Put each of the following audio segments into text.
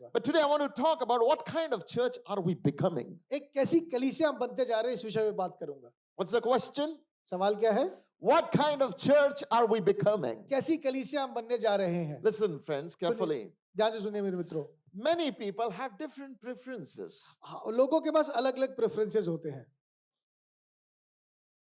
होगा। But today I want to talk about what kind of church are we becoming? एक कैसी कलीसिया हम बनते जा रहे हैं, इस विषय में बात करूंगा। What's the question? सवाल क्या है? What kind of church are we becoming? कैसी कलीसिया हम बनने जा रहे हैं? Listen, friends, carefully. ध्यान से सुनिए मेरे मित्रों। Many people have different preferences. लोगों के पास अलग-अलग प्रेफरेंसेस होते हैं।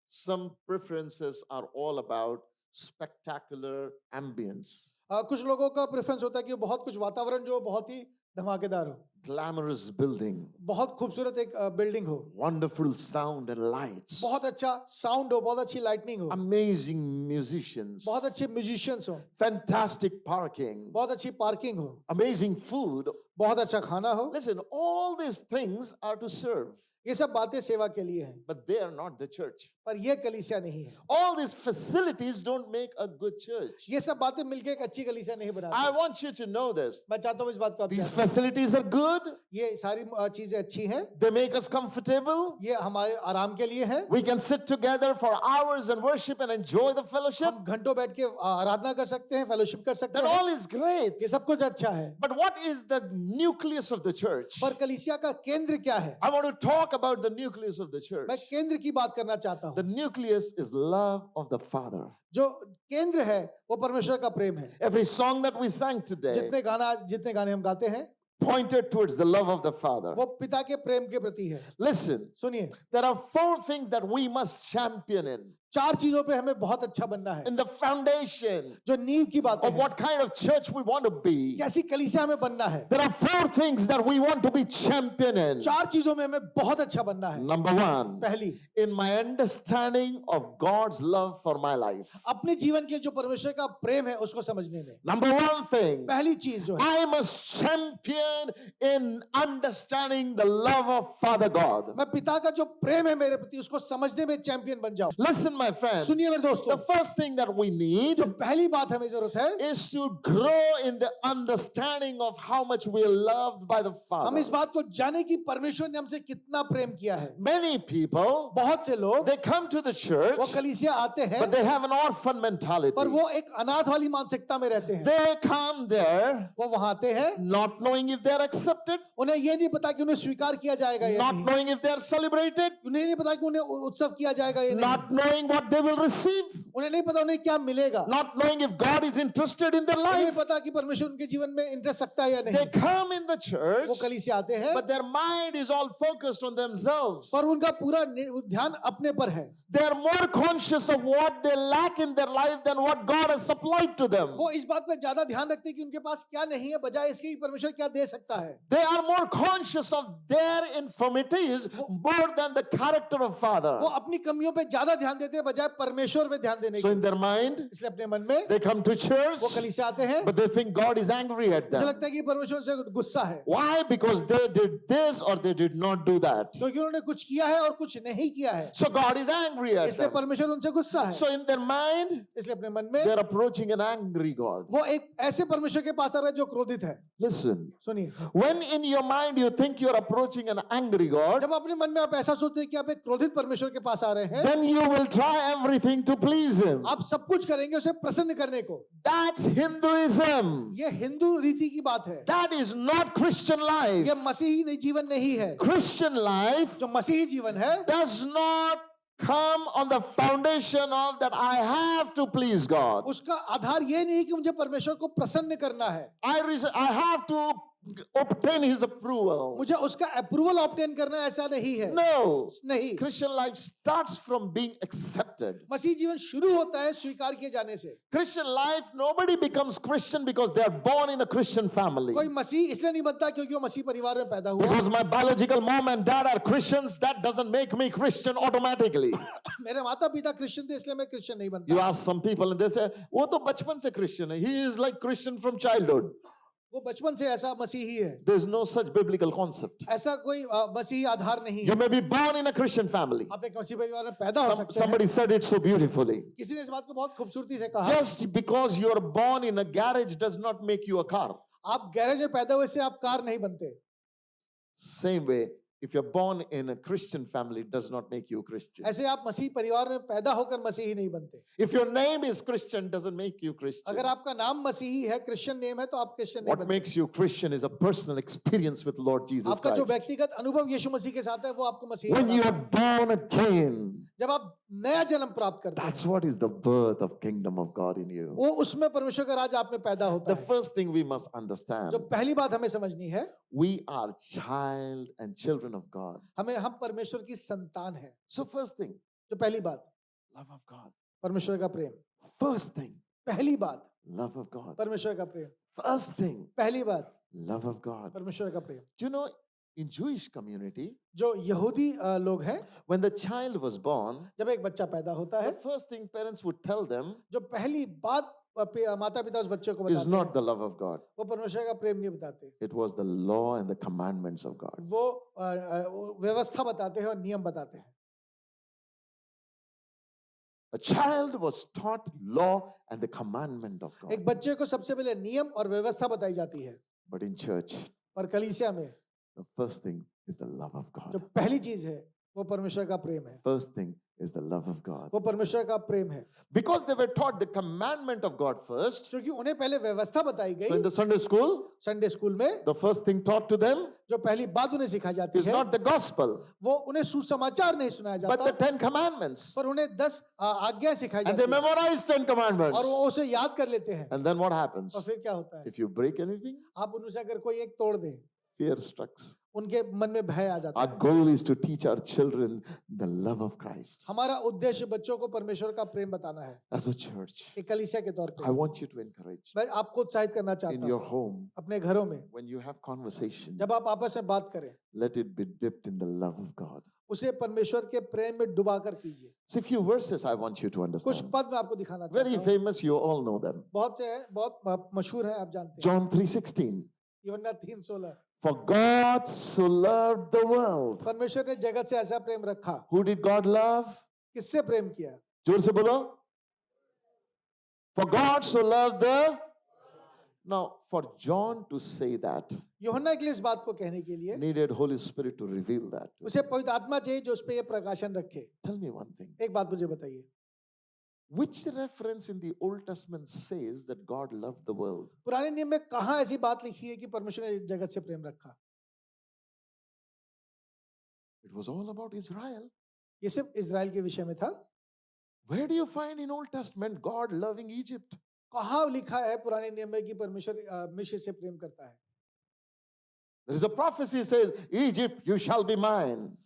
Some preferences are all about spectacular ambience, कुछ लोगों का प्रेफरेंस होता है कि बहुत कुछ वातावरण जो बहुत ही धमाकेदार हो, glamorous building, बहुत खूबसूरत एक बिल्डिंग हो, wonderful sound and lights, बहुत अच्छा साउंड हो, बहुत अच्छी लाइटनिंग हो, amazing musicians, बहुत अच्छे म्यूजिशियंस हो, fantastic parking, बहुत अच्छी पार्किंग हो, amazing food. बहुत अच्छा खाना हो। Listen, all these things are to serve, ये सब बातें सेवा के लिए हैं, but they are not the church. पर ये कलीसिया नहीं है। All these facilities don't make a good church. ये सब बातें मिलके एक अच्छी कलीसिया नहीं I बनाती। want you to know this. मैं चाहता हूँ इस बात को आप These जानें। facilities are good. ये सारी चीजें अच्छी हैं, They make us comfortable. ये हमारे आराम के लिए है। We can sit together for hours and worship and enjoy the fellowship. हम घंटों बैठ के आराधना कर सकते हैं, फेलोशिप कर सकते That हैं, all is great. ये सब कुछ अच्छा है। But what is the nucleus of the church? पर कलीसिया का केंद्र क्या है? I want to talk about the nucleus of the church. मैं केंद्र की बात करना चाहता The हूँ। nucleus is love of the Father. जो केंद्र है वो परमेश्वर का प्रेम है। Every song that we sang today जितने गाने हम गाते हैं pointed towards the love of the Father. वो पिता के प्रेम के प्रति है। Listen, सुनिए, there are 4 things that we must champion in 4 चीजों पे हमें बहुत अच्छा बनना है। the foundation जो नींव की बात of है, what kind of church we want to be. कैसी कलीसिया हमें बनना है। There are 4 things that we want to be champion in. 4 चीजों में हमें बहुत अच्छा बनना है। Number 1, पहली, in my understanding of God's love for my life. अपने जीवन के जो परमेश्वर का प्रेम है उसको समझने में। Number 1 thing, पहली चीज जो है, I must champion in understanding the love of Father God. मैं पिता का जो प्रेम है मेरे प्रति उसको समझने में चैंपियन बन जाऊं। Listen, my friend, सुनिए मेरे दोस्तों, the first thing that we need जो पहली बात हमें जरूरत है, is to grow in the understanding of how much we are loved by the हम Father. इस बात को जाने कि परमेश्वर ने हमसे कितना प्रेम किया है। Many people, बहुत से लोग they come to the church, वो कलीसिया आते हैं, but they have an orphan mentality. पर वो एक अनाथ वाली मानसिकता में रहते हैं। They come there वो वहां आते हैं, not knowing if they are accepted, उन्हें ये नहीं पता कि उन्हें स्वीकार किया जाएगा या not नहीं, knowing if they are celebrated, उन्हें नहीं पता कि उन्हें उत्सव किया जाएगा या नहीं, not knowing what they will receive, उन्हें नहीं पता उन्हें क्या मिलेगा, not knowing if God is interested in their उन्हें नहीं life. पता कि परमेश्वर उनके जीवन में इंटरेस्ट रखता है या They नहीं। come in the church, वो कलीसिया आते हैं, but their mind is all focused on themselves. पर उनका पूरा ध्यान अपने पर है। They are more conscious of what they lack in their life than what God has supplied to them. वो इस बात पे ज्यादा ध्यान रखते हैं कि उनके पास क्या नहीं है, बजाय इसके कि परमेश्वर क्या दे सकता है। They are more conscious of their infirmities more than the character of वो Father. अपनी कमियों पे ज्यादा ध्यान देते हैं बजाय परमेश्वर पे ध्यान देने So की। in their mind, इसलिए अपने मन में they come to church, वो कलीसिया आते हैं, but they think God is angry at मुझे them. लगता है कि परमेश्वर से गुस्सा है, Why? Because they did this or they did not do that. क्योंकि उन्होंने कुछ किया है और कुछ नहीं किया है, So God is angry at इसलिए them. परमेश्वर उनसे गुस्सा है। So in their mind, इसलिए अपने मन में they're approaching an angry God. वो एक ऐसे परमेश्वर के पास आ रहा है जो क्रोधित है। Listen, सुनिए, when in your mind you think you're approaching an angry God, जब अपने मन में आप ऐसा सोचते हैं कि आप एक क्रोधित परमेश्वर के पास आ रहे हैं, then you will try everything to please Him. आप सब कुछ करेंगे उसे प्रसन्न करने को। That's Hinduism. ये हिंदू रीति की बात है, That is not Christian life. ये मसीही जीवन नहीं है। Christian life जो मसीही जीवन है does not come on the foundation of that I have to please God. उसका आधार ये नहीं कि मुझे परमेश्वर को प्रसन्न करना है, I have to obtain His approval. मुझे उसका अप्रूवल ऑब्टेन करना है, ऐसा नहीं है। No. नहीं, Christian life starts from being accepted. मसीह जीवन शुरू होता है स्वीकार किए जाने से। Christian life, nobody becomes Christian because they are born in a Christian family. कोई मसीह इसलिए नहीं बनता क्योंकि वो मसीह परिवार में पैदा हुआ। Because my biological mom and dad are Christians, that doesn't make me Christian automatically. मेरे माता पिता क्रिश्चियन थे इसलिए मैं क्रिश्चियन नहीं बनता। You ask some people and they say, वो तो बचपन से Christian है. He is like Christian from childhood. वो बचपन से ऐसा मसीही है, There is no such biblical concept. ऐसा कोई मसीही आधार नहीं You है। may be born in a Christian family. आप एक मसीह परिवार में पैदा हो सकते हैं। Somebody said it so beautifully. किसी ने इस बात को बहुत खूबसूरती से कहा, Just because you are born in a garage does not make you a car. आप गैरेज में पैदा हुए से आप कार नहीं बनते। Same way, If you're born in a Christian family, it does not make you a Christian. ऐसे आप मसीह परिवार में पैदा होकर मसीही नहीं बनते। If your name is Christian, doesn't make you Christian. अगर आपका नाम मसीही है, क्रिश्चियन नेम है, तो आप क्रिश्चियन नहीं What बनते। makes you Christian is a personal experience with Lord Jesus आपका जो Christ. व्यक्तिगत अनुभव यीशु मसीह के साथ है, वो आपको मसीही When you बनाता are born again, है। जब आप नया जन्म प्राप्त करते that's हैं, what is the birth of kingdom of God in you. वो उसमें परमेश्वर का राज आप में पैदा होता The है। first thing we must understand, जो पहली बात हमें समझनी है, we are child and children of God. हम परमेश्वर की संतान हैं। So first thing, जो पहली बात, love of God. परमेश्वर का प्रेम। First thing, पहली बात, love of God. परमेश्वर का प्रेम। First thing, पहली बात, love of God. परमेश्वर का प्रेम। Do you know, in Jewish community, जो यहूदी लोग हैं, when the child was born, जब एक बच्चा पैदा होता the है, first thing parents would tell them जो पहली बात माता पिता उस बच्चे को is बताते not हैं, the love of God. वो परमेश्वर का प्रेम नहीं बताते, It was the law and the commandments of God. वो व्यवस्था बताते हैं और नियम बताते हैं। A child was taught law and the commandment of God. एक बच्चे को सबसे पहले नियम और व्यवस्था बताई जाती है, But in church, और कलीसिया में the first thing is the love of जो God. पहली चीज है, वो परमेश्वर का प्रेम है। First thing is the love of God. वो परमेश्वर का प्रेम है, Because they were taught the commandment of God first. क्योंकि उन्हें पहले व्यवस्था बताई So in गई। the Sunday school, Sunday school में the first thing taught to them जो पहली बात उन्हें सिखाई जाती is है, not the gospel, वो उन्हें सुसमाचार नहीं सुनाया but the जाता, 10 commandments. पर उन्हें 10 आज्ञा सिखाई And they जाती है, memorize 10 commandments. और वो उसे याद कर लेते हैं। And then what happens? और फिर क्या होता है, If you break anything, आप उनमें से अगर कोई एक तोड़ दें, fear strikes. उनके मन में भय आ जाता Our है। goal is to teach our children the love of Christ. हमारा उद्देश्य बच्चों को परमेश्वर का प्रेम बताना है, As a church, एक कलीसिया के तौर I पे। want you to encourage मैं आपको उत्साहित करना in चाहता your हूँ, home, अपने घरों में when you have conversation, जब आप आपस में बात करें, let it be dipped in the love of God. उसे परमेश्वर के प्रेम में डुबा कर कीजिए। See, few verses I want you to कुछ understand. पद मैं आपको दिखाना चाहता Very हूँ, famous, you all know them. बहुत से हैं, बहुत मशहूर है, आप जानते हैं। John 3:16. यूहन्ना 3:16, For God so loved the world. परमेश्वर ने जगत से ऐसा प्रेम रखा। Who did God love? किससे प्रेम किया? जोर से बोलो. For God so loved the. Now, for John to say that, यूहन्ना के लिए इस बात को कहने के लिए needed Holy Spirit to reveal that. उसे पवित्र आत्मा चाहिए जो उस पे ये प्रकाशन रखे। Tell me one thing. एक बात मुझे बताइए, Which reference in the Old Testament says that God loved the world? पुराने नियम में कहाँ ऐसी बात लिखी है कि परमेश्वर ने जगत से प्रेम रखा? It was all about Israel. ये सिर्फ इजराइल के विषय में था। Where do you find in Old Testament God loving Egypt? कहाँ लिखा है पुराने नियम में कि परमेश्वर मिस्र से प्रेम करता है? There is a prophecy says, Egypt, you shall be mine.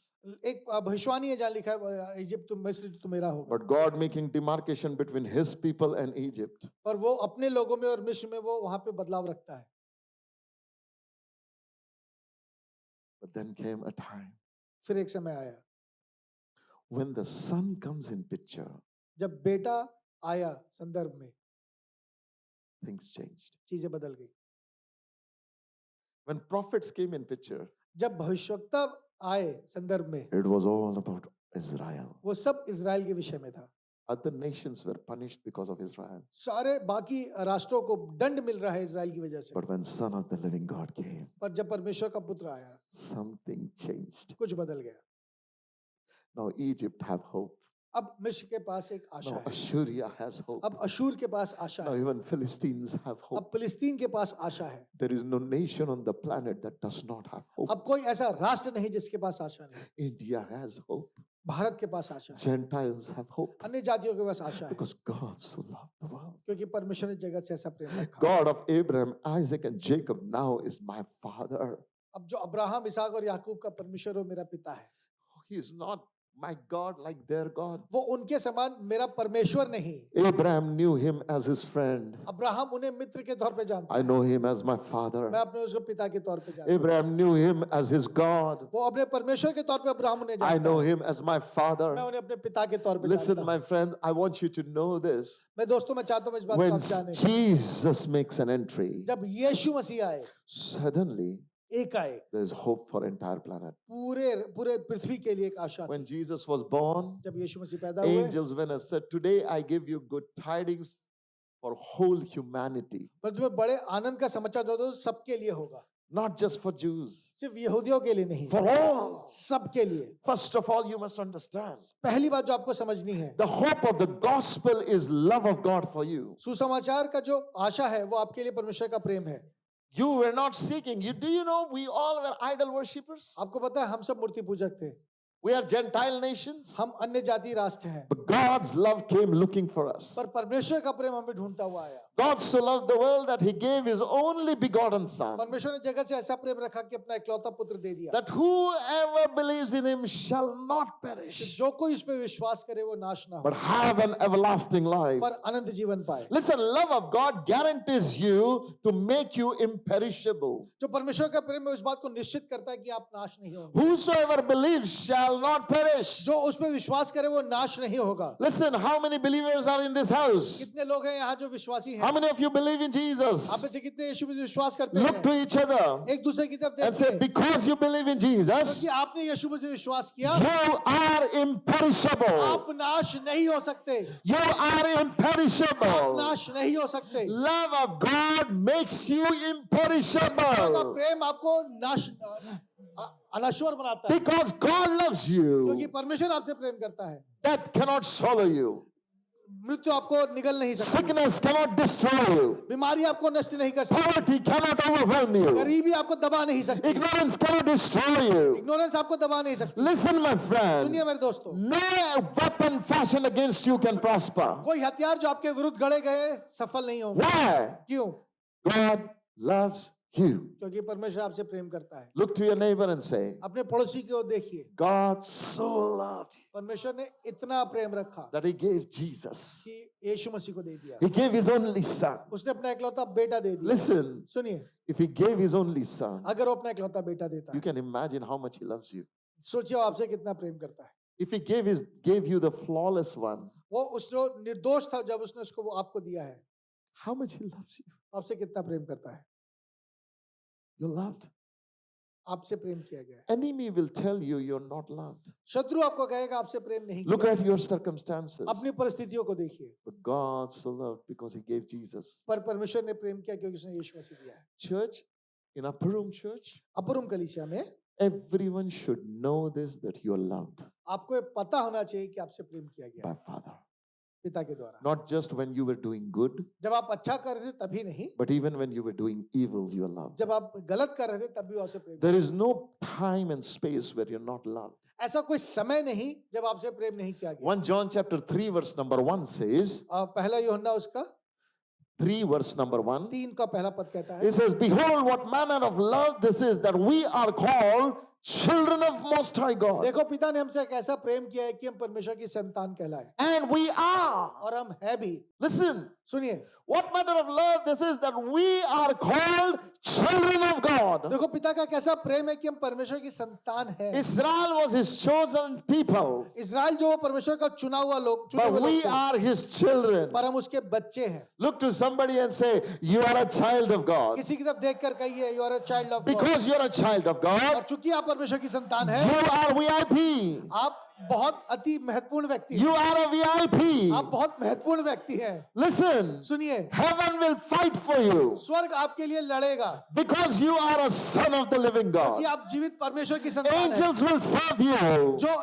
एक भविष्यवाणी है जहाँ लिखा है इजिप्ट तुम मिस्र तो मेरा होगा, But God making demarcation between his people and Egypt. और वो अपने लोगों में और मिस्र में वो वहां पे बदलाव रखता है। But then came a time फिर एक समय आया when the son comes in picture, जब बेटा आया संदर्भ में, things changed. चीजें बदल गई। When prophets came in picture, जब भविष्यवक्ता आए संदर्भ में, it was all about Israel. वो सब इजराइल के विषय में था। Other nations were punished because of Israel. सारे बाकी राष्ट्रों को दंड मिल रहा है इजराइल की वजह से, But when Son of the living God came, पर जब परमेश्वर का पुत्र आया something changed. कुछ बदल गया। Now Egypt have hope. अब मिस्र के पास एक आशा Now है, Assyria has hope. अब अशूर के पास आशा Now है, even Philistines have अब hope. फिलिस्तीन के पास आशा है। There is no nation on the planet that does not have hope. अब कोई ऐसा राष्ट्र नहीं जिसके पास आशा नहीं। India has hope. भारत के पास आशा है, Gentiles have hope. अन्य जातियों के पास आशा है, Because God so loved the world. क्योंकि परमेश्वर ने जगत से ऐसा प्रेम रखा। God of Abraham, Isaac, and Jacob now is my father. अब जो अब्राहम, इसहाक और याकूब का परमेश्वर वो मेरा पिता है, He is not my God like their God. वो उनके समान मेरा परमेश्वर नहीं। Abraham knew him as his friend. Abraham उन्हें मित्र के तौर पे जानता I है, know him as my मैं father. अपने उसको पिता के तौर पे जानता हूँ। Abraham knew him as his God. वो अपने परमेश्वर के तौर पे अब्राहम उन्हें I जानता know है, him as my मैं father. उन्हें अपने पिता के तौर पे Listen, जानता हूँ। my friend, I want you to know this. मैं दोस्तों मैं चाहता हूँ इस बात को When आप जानें। Jesus makes an entry, जब यीशु मसीह आए, suddenly एक आए, there is hope for entire planet. पूरे पृथ्वी के लिए एक आशा थी। When Jesus was born, जब यीशु मसीह पैदा हुए, angels went and said, today I give you good tidings for whole humanity. पर तुम्हें बड़े आनंद का समाचार दो, सबके लिए होगा। not just for Jews, सिर्फ यहूदियों के लिए नहीं, for all. सबके लिए। First of all, you must understand पहली बात जो आपको समझनी है, the hope of the gospel is love of God for you. सुसमाचार का जो आशा है वो आपके लिए परमेश्वर का प्रेम है। You were not seeking. Do you know we all were idol worshippers? आपको पता है हम सब मूर्ति पूजक थे, We are Gentile nations. हम अन्य जाति राष्ट्र हैं, But God's love came looking for us. पर परमेश्वर का प्रेम हमें ढूंढता हुआ आया। God so loved the world that he gave his only begotten son, परमेश्वर ने जगत से ऐसा प्रेम रखा कि अपना इकलौता पुत्र दे दिया, that whoever believes in him shall not कि perish, जो कोई इस पे विश्वास करे वो नाश ना हो, but have an everlasting life. पर अनंत जीवन पाए। Listen, love of God guarantees you to make you imperishable. जो परमेश्वर का प्रेम है उस बात को निश्चित करता है कि आप नाश नहीं होंगे, Whosoever believes shall not perish. जो उस पे विश्वास करे वो नाश नहीं होगा। Listen, how many believers are in this house? कितने लोग हैं यहाँ जो विश्वासी हैं? How many of you believe in आप Jesus? में से कितने यीशु में विश्वास करते Look हैं? to each other एक दूसरे की तरफ and say, देखिए, because you believe in Jesus, क्योंकि आपने यीशु में विश्वास किया, you are imperishable. आप नाश नहीं हो सकते, You are आप imperishable. नाश नहीं हो सकते। Love of God makes you का imperishable प्रेम आपको अनश्वर बनाता है, because God loves क्योंकि you. परमेश्वर आपसे प्रेम करता है। Death cannot swallow you. मृत्यु आपको निगल नहीं सकती, Sickness cannot destroy you. बीमारी आपको नष्ट नहीं कर सकती, Poverty cannot overwhelm you. गरीबी आपको दबा नहीं सकती, Ignorance cannot destroy you. Ignorance आपको दबा नहीं सकती। Listen, my friend. सुनिए मेरे दोस्तों, No weapon fashioned against you can prosper. कोई हथियार जो आपके विरुद्ध गढ़े गए सफल नहीं होंगे। Why? क्यों? God loves you. क्योंकि परमेश्वर आपसे प्रेम करता है। Look to your neighbor and say, अपने पड़ोसी की ओर देखिए, God so loved you परमेश्वर ने इतना प्रेम रखा that he gave Jesus. कि यीशु मसीह को दे दिया, He gave his only son. उसने अपना इकलौता बेटा दे दिया। Listen, सुनिए, if he gave his only son, अगर वो अपना इकलौता बेटा देता you है, can imagine how much he loves you. सोचिए वो आपसे कितना प्रेम करता है। If he gave you the flawless one, वो उस जो निर्दोष था जब उसने उसको वो आपको दिया है, how much he loves you. आपसे कितना प्रेम करता है, You're loved. आपसे प्रेम किया गया है। Enemy will tell you you're not loved. शत्रु आपको कहेगा आपसे प्रेम नहीं Look किया। at your circumstances. अपनी परिस्थितियों को देखिए, But God so loved because he gave Jesus. पर परमेश्वर ने प्रेम किया क्योंकि उसने यीशु मसीह दिया है। Church, in Upper Room Church, अपरुम कलीसिया में everyone should know this, that you are loved आपको ये पता होना चाहिए कि आपसे प्रेम किया गया by है Father. पिता के द्वारा। Not just when you were doing good, जब आप अच्छा कर रहे थे तभी नहीं, but even when you were doing evil, you are loved. जब आप गलत कर रहे थे तब भी आपसे प्रेम। There is no time and space where you're not loved. ऐसा कोई समय नहीं जब आपसे प्रेम नहीं किया गया। 1 John chapter 3 verse number 1 says, पहला यूहन्ना उसका 3 verse number 1, 3 का पहला पद कहता है, it says, behold what manner of love this is, that we are called children of Most High God. देखो पिता ने हमसे एक ऐसा प्रेम किया है कि हम परमेश्वर की संतान कहलाए, And we are. और हम है भी। Listen, सुनिए, what manner of love this is, that we are called children of God. देखो पिता का कैसा प्रेम है कि हम परमेश्वर की संतान है। Israel was his chosen people, Israel जो परमेश्वर का चुना हुआ लोग, चुने but हुए we लोग थे, are his children. पर हम उसके बच्चे हैं। Look to somebody and say, you are a child of God. किसी की तरफ देखकर कहिए, you are a child of God। Because you're a child of और God, चूंकि आप परमेश्वर की संतान है, you are VIP. आप बहुत अति महत्वपूर्ण व्यक्ति हैं। You are a VIP. आप बहुत महत्वपूर्ण व्यक्ति हैं। Listen, सुनिए, heaven will fight for you स्वर्ग आपके लिए लड़ेगा because you are a son of the living कि God. आप जीवित परमेश्वर की संतान हैं। Angels will serve you जो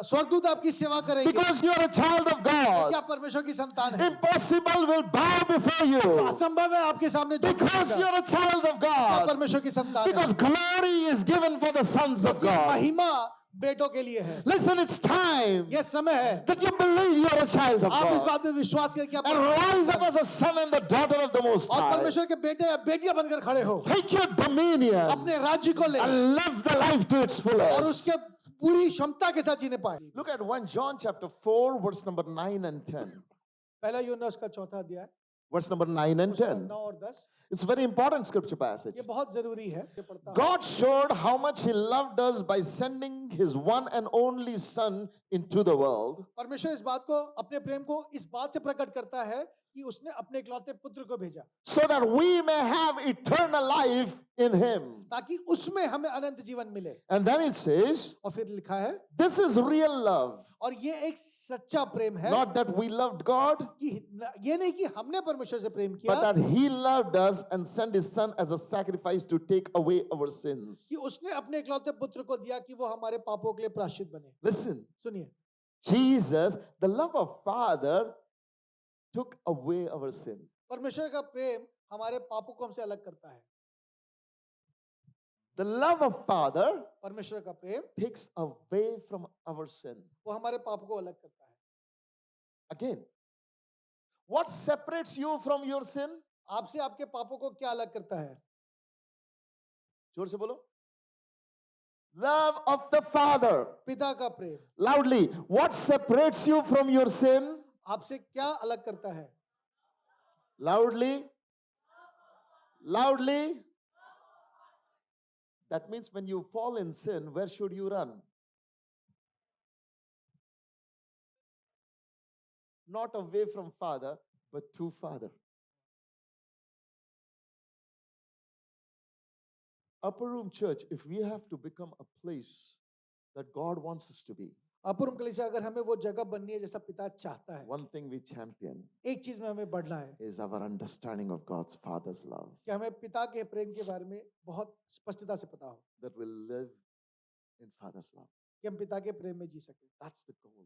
स्वर्गदूत आपकी सेवा करेंगे because you are a child of कि God. आप परमेश्वर की संतान हैं। Impossible will bow before you असंभव है आपके सामने झुक because you जाएगा। are a child of आप God. परमेश्वर की संतान हैं। Because glory is given for the sons of ये God. महिमा बेटों के लिए है। Listen, it's time ये समय है that you believe you are a child of आप इस God बात में विश्वास करें कि आप and rise up as a son and the daughter of the Most और High. परमेश्वर के बेटे या बेटियां बनकर खड़े हो, Take your dominion अपने राज्य को ले and live the life to its और fullest. उसके पूरी क्षमता के साथ जीने पाए। Look at 1 John chapter 4 verse number 9 and 10. पहला यूहन्ना उसका चौथा अध्याय Verse number 9 and उसका 10. 9 और 10, It's a very important scripture passage. ये बहुत जरूरी है। ये पढ़ता हूं। God showed how much He loved us by sending His one and only Son into the world, परमेश्वर इस बात को, अपने प्रेम को इस बात से प्रकट करता है कि उसने अपने इकलौते पुत्र को भेजा so that we may have eternal life in him. ताकि उसमें हमें अनंत जीवन मिले। And then it says, और फिर लिखा है, this is real love. और ये एक सच्चा प्रेम है Not that we loved God, कि ये नहीं कि हमने परमेश्वर से प्रेम but किया, that he loved us and sent his son as a sacrifice to take away our sins. कि उसने अपने इकलौते पुत्र को दिया कि वो हमारे पापों के लिए प्रायश्चित बने। Listen, सुनिए, Jesus, the love of Father, took away our sin. परमेश्वर का प्रेम हमारे पापों को हमसे अलग करता है। The love of Father परमेश्वर का प्रेम takes away from our sin. वो हमारे पापों को अलग करता है। Again, what separates you from your sin? आपसे आपके पापों को क्या अलग करता है? जोर से बोलो. Love of the Father. पिता का प्रेम। Loudly, what separates you from your sin? आपसे क्या अलग करता है? Loudly. Loudly. That means when you fall in sin, where should you run? Not away from Father, but to Father. Upper Room Church, if we have to become a place that God wants us to be, upper room कलीसिया अगर हमें वो जगह बननी है जैसा पिता चाहता है, one thing we champion एक चीज में हमें बढ़ना है is our understanding of God's Father's love, कि हमें पिता के प्रेम के बारे में बहुत स्पष्टता से पता हो that we'll live in Father's love. कि हम पिता के प्रेम में जी सके। That's the goal.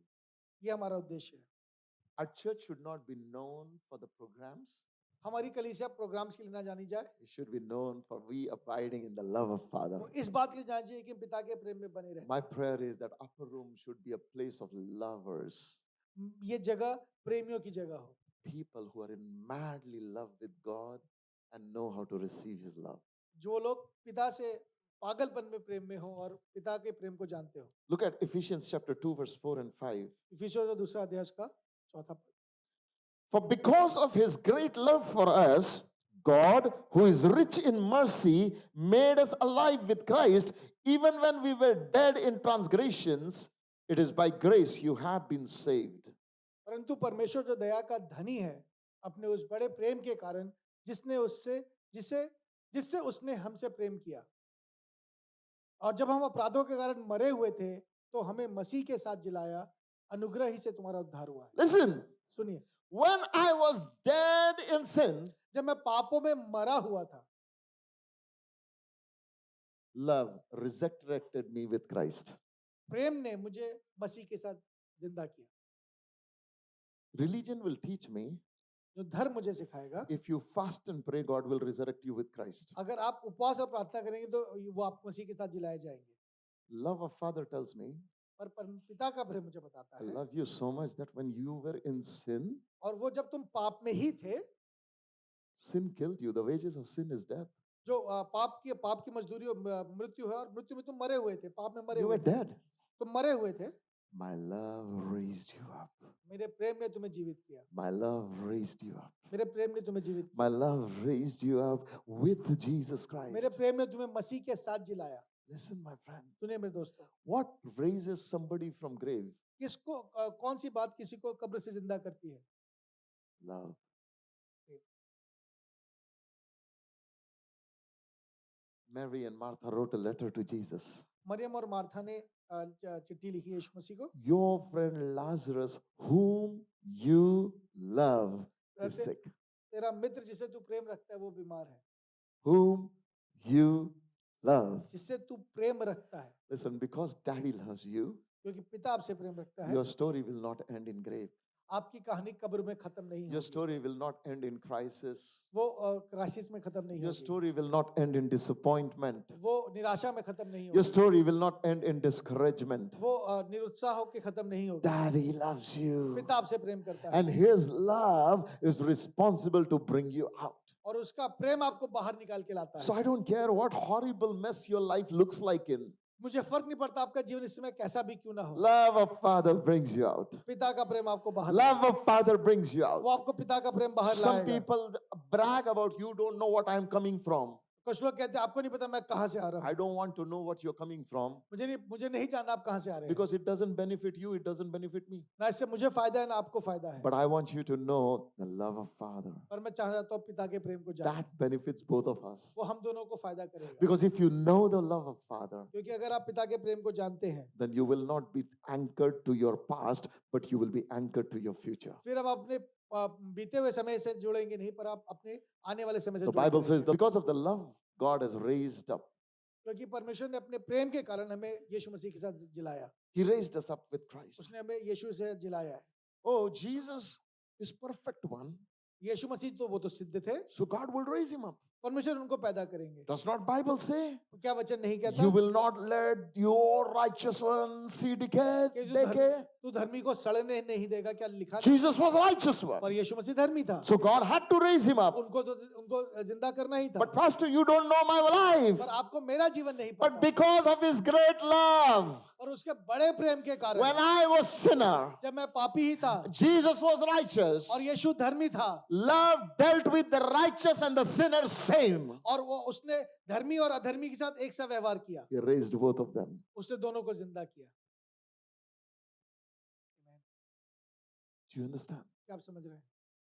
ये हमारा उद्देश्य है। Our church should not be known for the programs. हमारी कलीसिया प्रोग्राम्स के लिए ना जानी जाए, It should be known for we abiding in the love of Father. वो इस बात के लिए जानी चाहिए कि हम पिता के प्रेम में बने रहें। My prayer is that Upper Room should be a place of lovers, ये जगह प्रेमियों की जगह हो, people who are in madly love with God and know how to receive His love. जो लोग पिता से पागलपन में प्रेम में हो और पिता के प्रेम को जानते हो। Look at Ephesians chapter 2, verse 4 and 5. इफिसियों का दूसरा अध्याय का चौथा पद। For because of His great love for us, God, who is rich in mercy, made us alive with Christ, even when we were dead in transgressions. It is by grace you have been saved. परंतु परमेश्वर जो दया का धनी है, अपने उस बड़े प्रेम के कारण जिससे उसने हमसे प्रेम किया, और जब हम अपराधों के कारण मरे हुए थे तो हमें मसीह के साथ जिलाया, अनुग्रह ही से तुम्हारा उद्धार हुआ है। Listen, सुनिए, when I was dead in sin, जब मैं पापों में मरा हुआ था, love resurrected me with Christ. प्रेम ने मुझे मसीह के साथ जिंदा किया। Religion will teach me, जो धर्म मुझे सिखाएगा, if you fast and pray, God will resurrect you with Christ. अगर आप उपवास और प्रार्थना करेंगे तो वो आप मसीह के साथ जिलाए जाएंगे। Love of Father tells me, पर पिता का प्रेम मुझे बताता I है, love you so much that when you were in sin, और वो जब तुम पाप में ही थे, sin killed you. The wages of sin is death. जो पाप की मजदूरी मृत्यु है, और मृत्यु में तुम मरे हुए थे, पाप में मरे You हुए were थे, dead. तुम मरे हुए थे, My love raised you up. मेरे प्रेम ने तुम्हें जीवित किया, My love raised you up. मेरे प्रेम ने तुम्हें जीवित किया, My love raised you up with Jesus मेरे Christ. प्रेम ने तुम्हें मसीह के साथ जिलाया। Listen, my friend. सुनिए मेरे दोस्तों, What raises somebody from grave? किसको कौन सी बात किसी को कब्र से जिंदा करती है? Love. Mary and Martha wrote a letter to Jesus. Maryam और मार्था ने चिट्ठी लिखी यीशु मसीह को, Your friend Lazarus, whom you love, is sick. तेरा मित्र जिसे तू प्रेम रखता है वो बीमार है, Whom you love. जिससे तू प्रेम रखता है, Listen, because daddy loves you, क्योंकि पिता आपसे प्रेम रखता है, your story will not end in grave. आपकी कहानी कब्र में खत्म नहीं Your होगी, story will not end in crisis. वो क्राइसिस में खत्म नहीं Your होगी, story will not end in disappointment. वो निराशा में खत्म नहीं Your होगी, story will not end in discouragement. वो निरुत्साह होकर खत्म नहीं होगी। Daddy loves you. पिता आपसे प्रेम करता है, And his love is responsible to bring you out. और उसका प्रेम आपको बाहर निकाल के लाता So है। I don't care what horrible mess your life looks like in. मुझे फर्क नहीं पड़ता आपका जीवन इस समय कैसा भी क्यों ना हो, Love of Father brings you out. पिता का प्रेम आपको बाहर Love of Father brings you वो out. आपको पिता का प्रेम बाहर Some लाएगा। people brag about you don't know what I'm coming from. कुछ लोग कहते हैं आपको नहीं पता मैं कहाँ से आ रहा I हूँ, don't want to know what you're coming from मुझे नहीं जानना आप कहाँ से आ रहे हैं, because it doesn't benefit you, it doesn't benefit me. ना इससे मुझे फायदा है ना आपको फायदा है, But I want you to know the love of Father. पर मैं चाहता हूँ पिता के प्रेम को जानना, That benefits both of us. वो हम दोनों को फायदा करेगा, Because if you know the love of Father, क्योंकि अगर आप पिता के प्रेम को जानते हैं then you will not be anchored to your past, but you will be anchored to your future. फिर आप अपने बीते हुए समय से जुड़ेंगे नहीं, पर आप अपने आने वाले समय से The जुड़ते Bible says रहेंगे। that because of the love God has raised up, क्योंकि परमेश्वर ने अपने प्रेम के कारण हमें यीशु मसीह के साथ जिलाया, He raised us up with Christ. उसने हमें यीशु से जिलाया है। Oh, Jesus is perfect one, यीशु मसीह तो वो तो सिद्ध थे, so God will raise him up. परमेश्वर उनको पैदा करेंगे। Does not Bible say? क्या वचन नहीं कहता You will not let your righteous one see decay. कि decay. तू धर्मी को सड़ने नहीं देगा, क्या लिखा नहीं? Jesus was righteous पर one. यीशु मसीह धर्मी था, So God had to raise him up. उनको जिंदा करना ही था। But Pastor, you don't know my life. पर आपको मेरा जीवन नहीं But पता, because of his great love, और उसके बड़े प्रेम के कारण when I was sinner, जब मैं पापी ही था Jesus was righteous. और यीशु धर्मी था, Love dealt with the righteous and the sinner same. और वो उसने धर्मी और अधर्मी के साथ एक सा व्यवहार किया, He raised both of them. उसने दोनों को जिंदा किया। Do you understand? क्या आप समझ रहे हैं?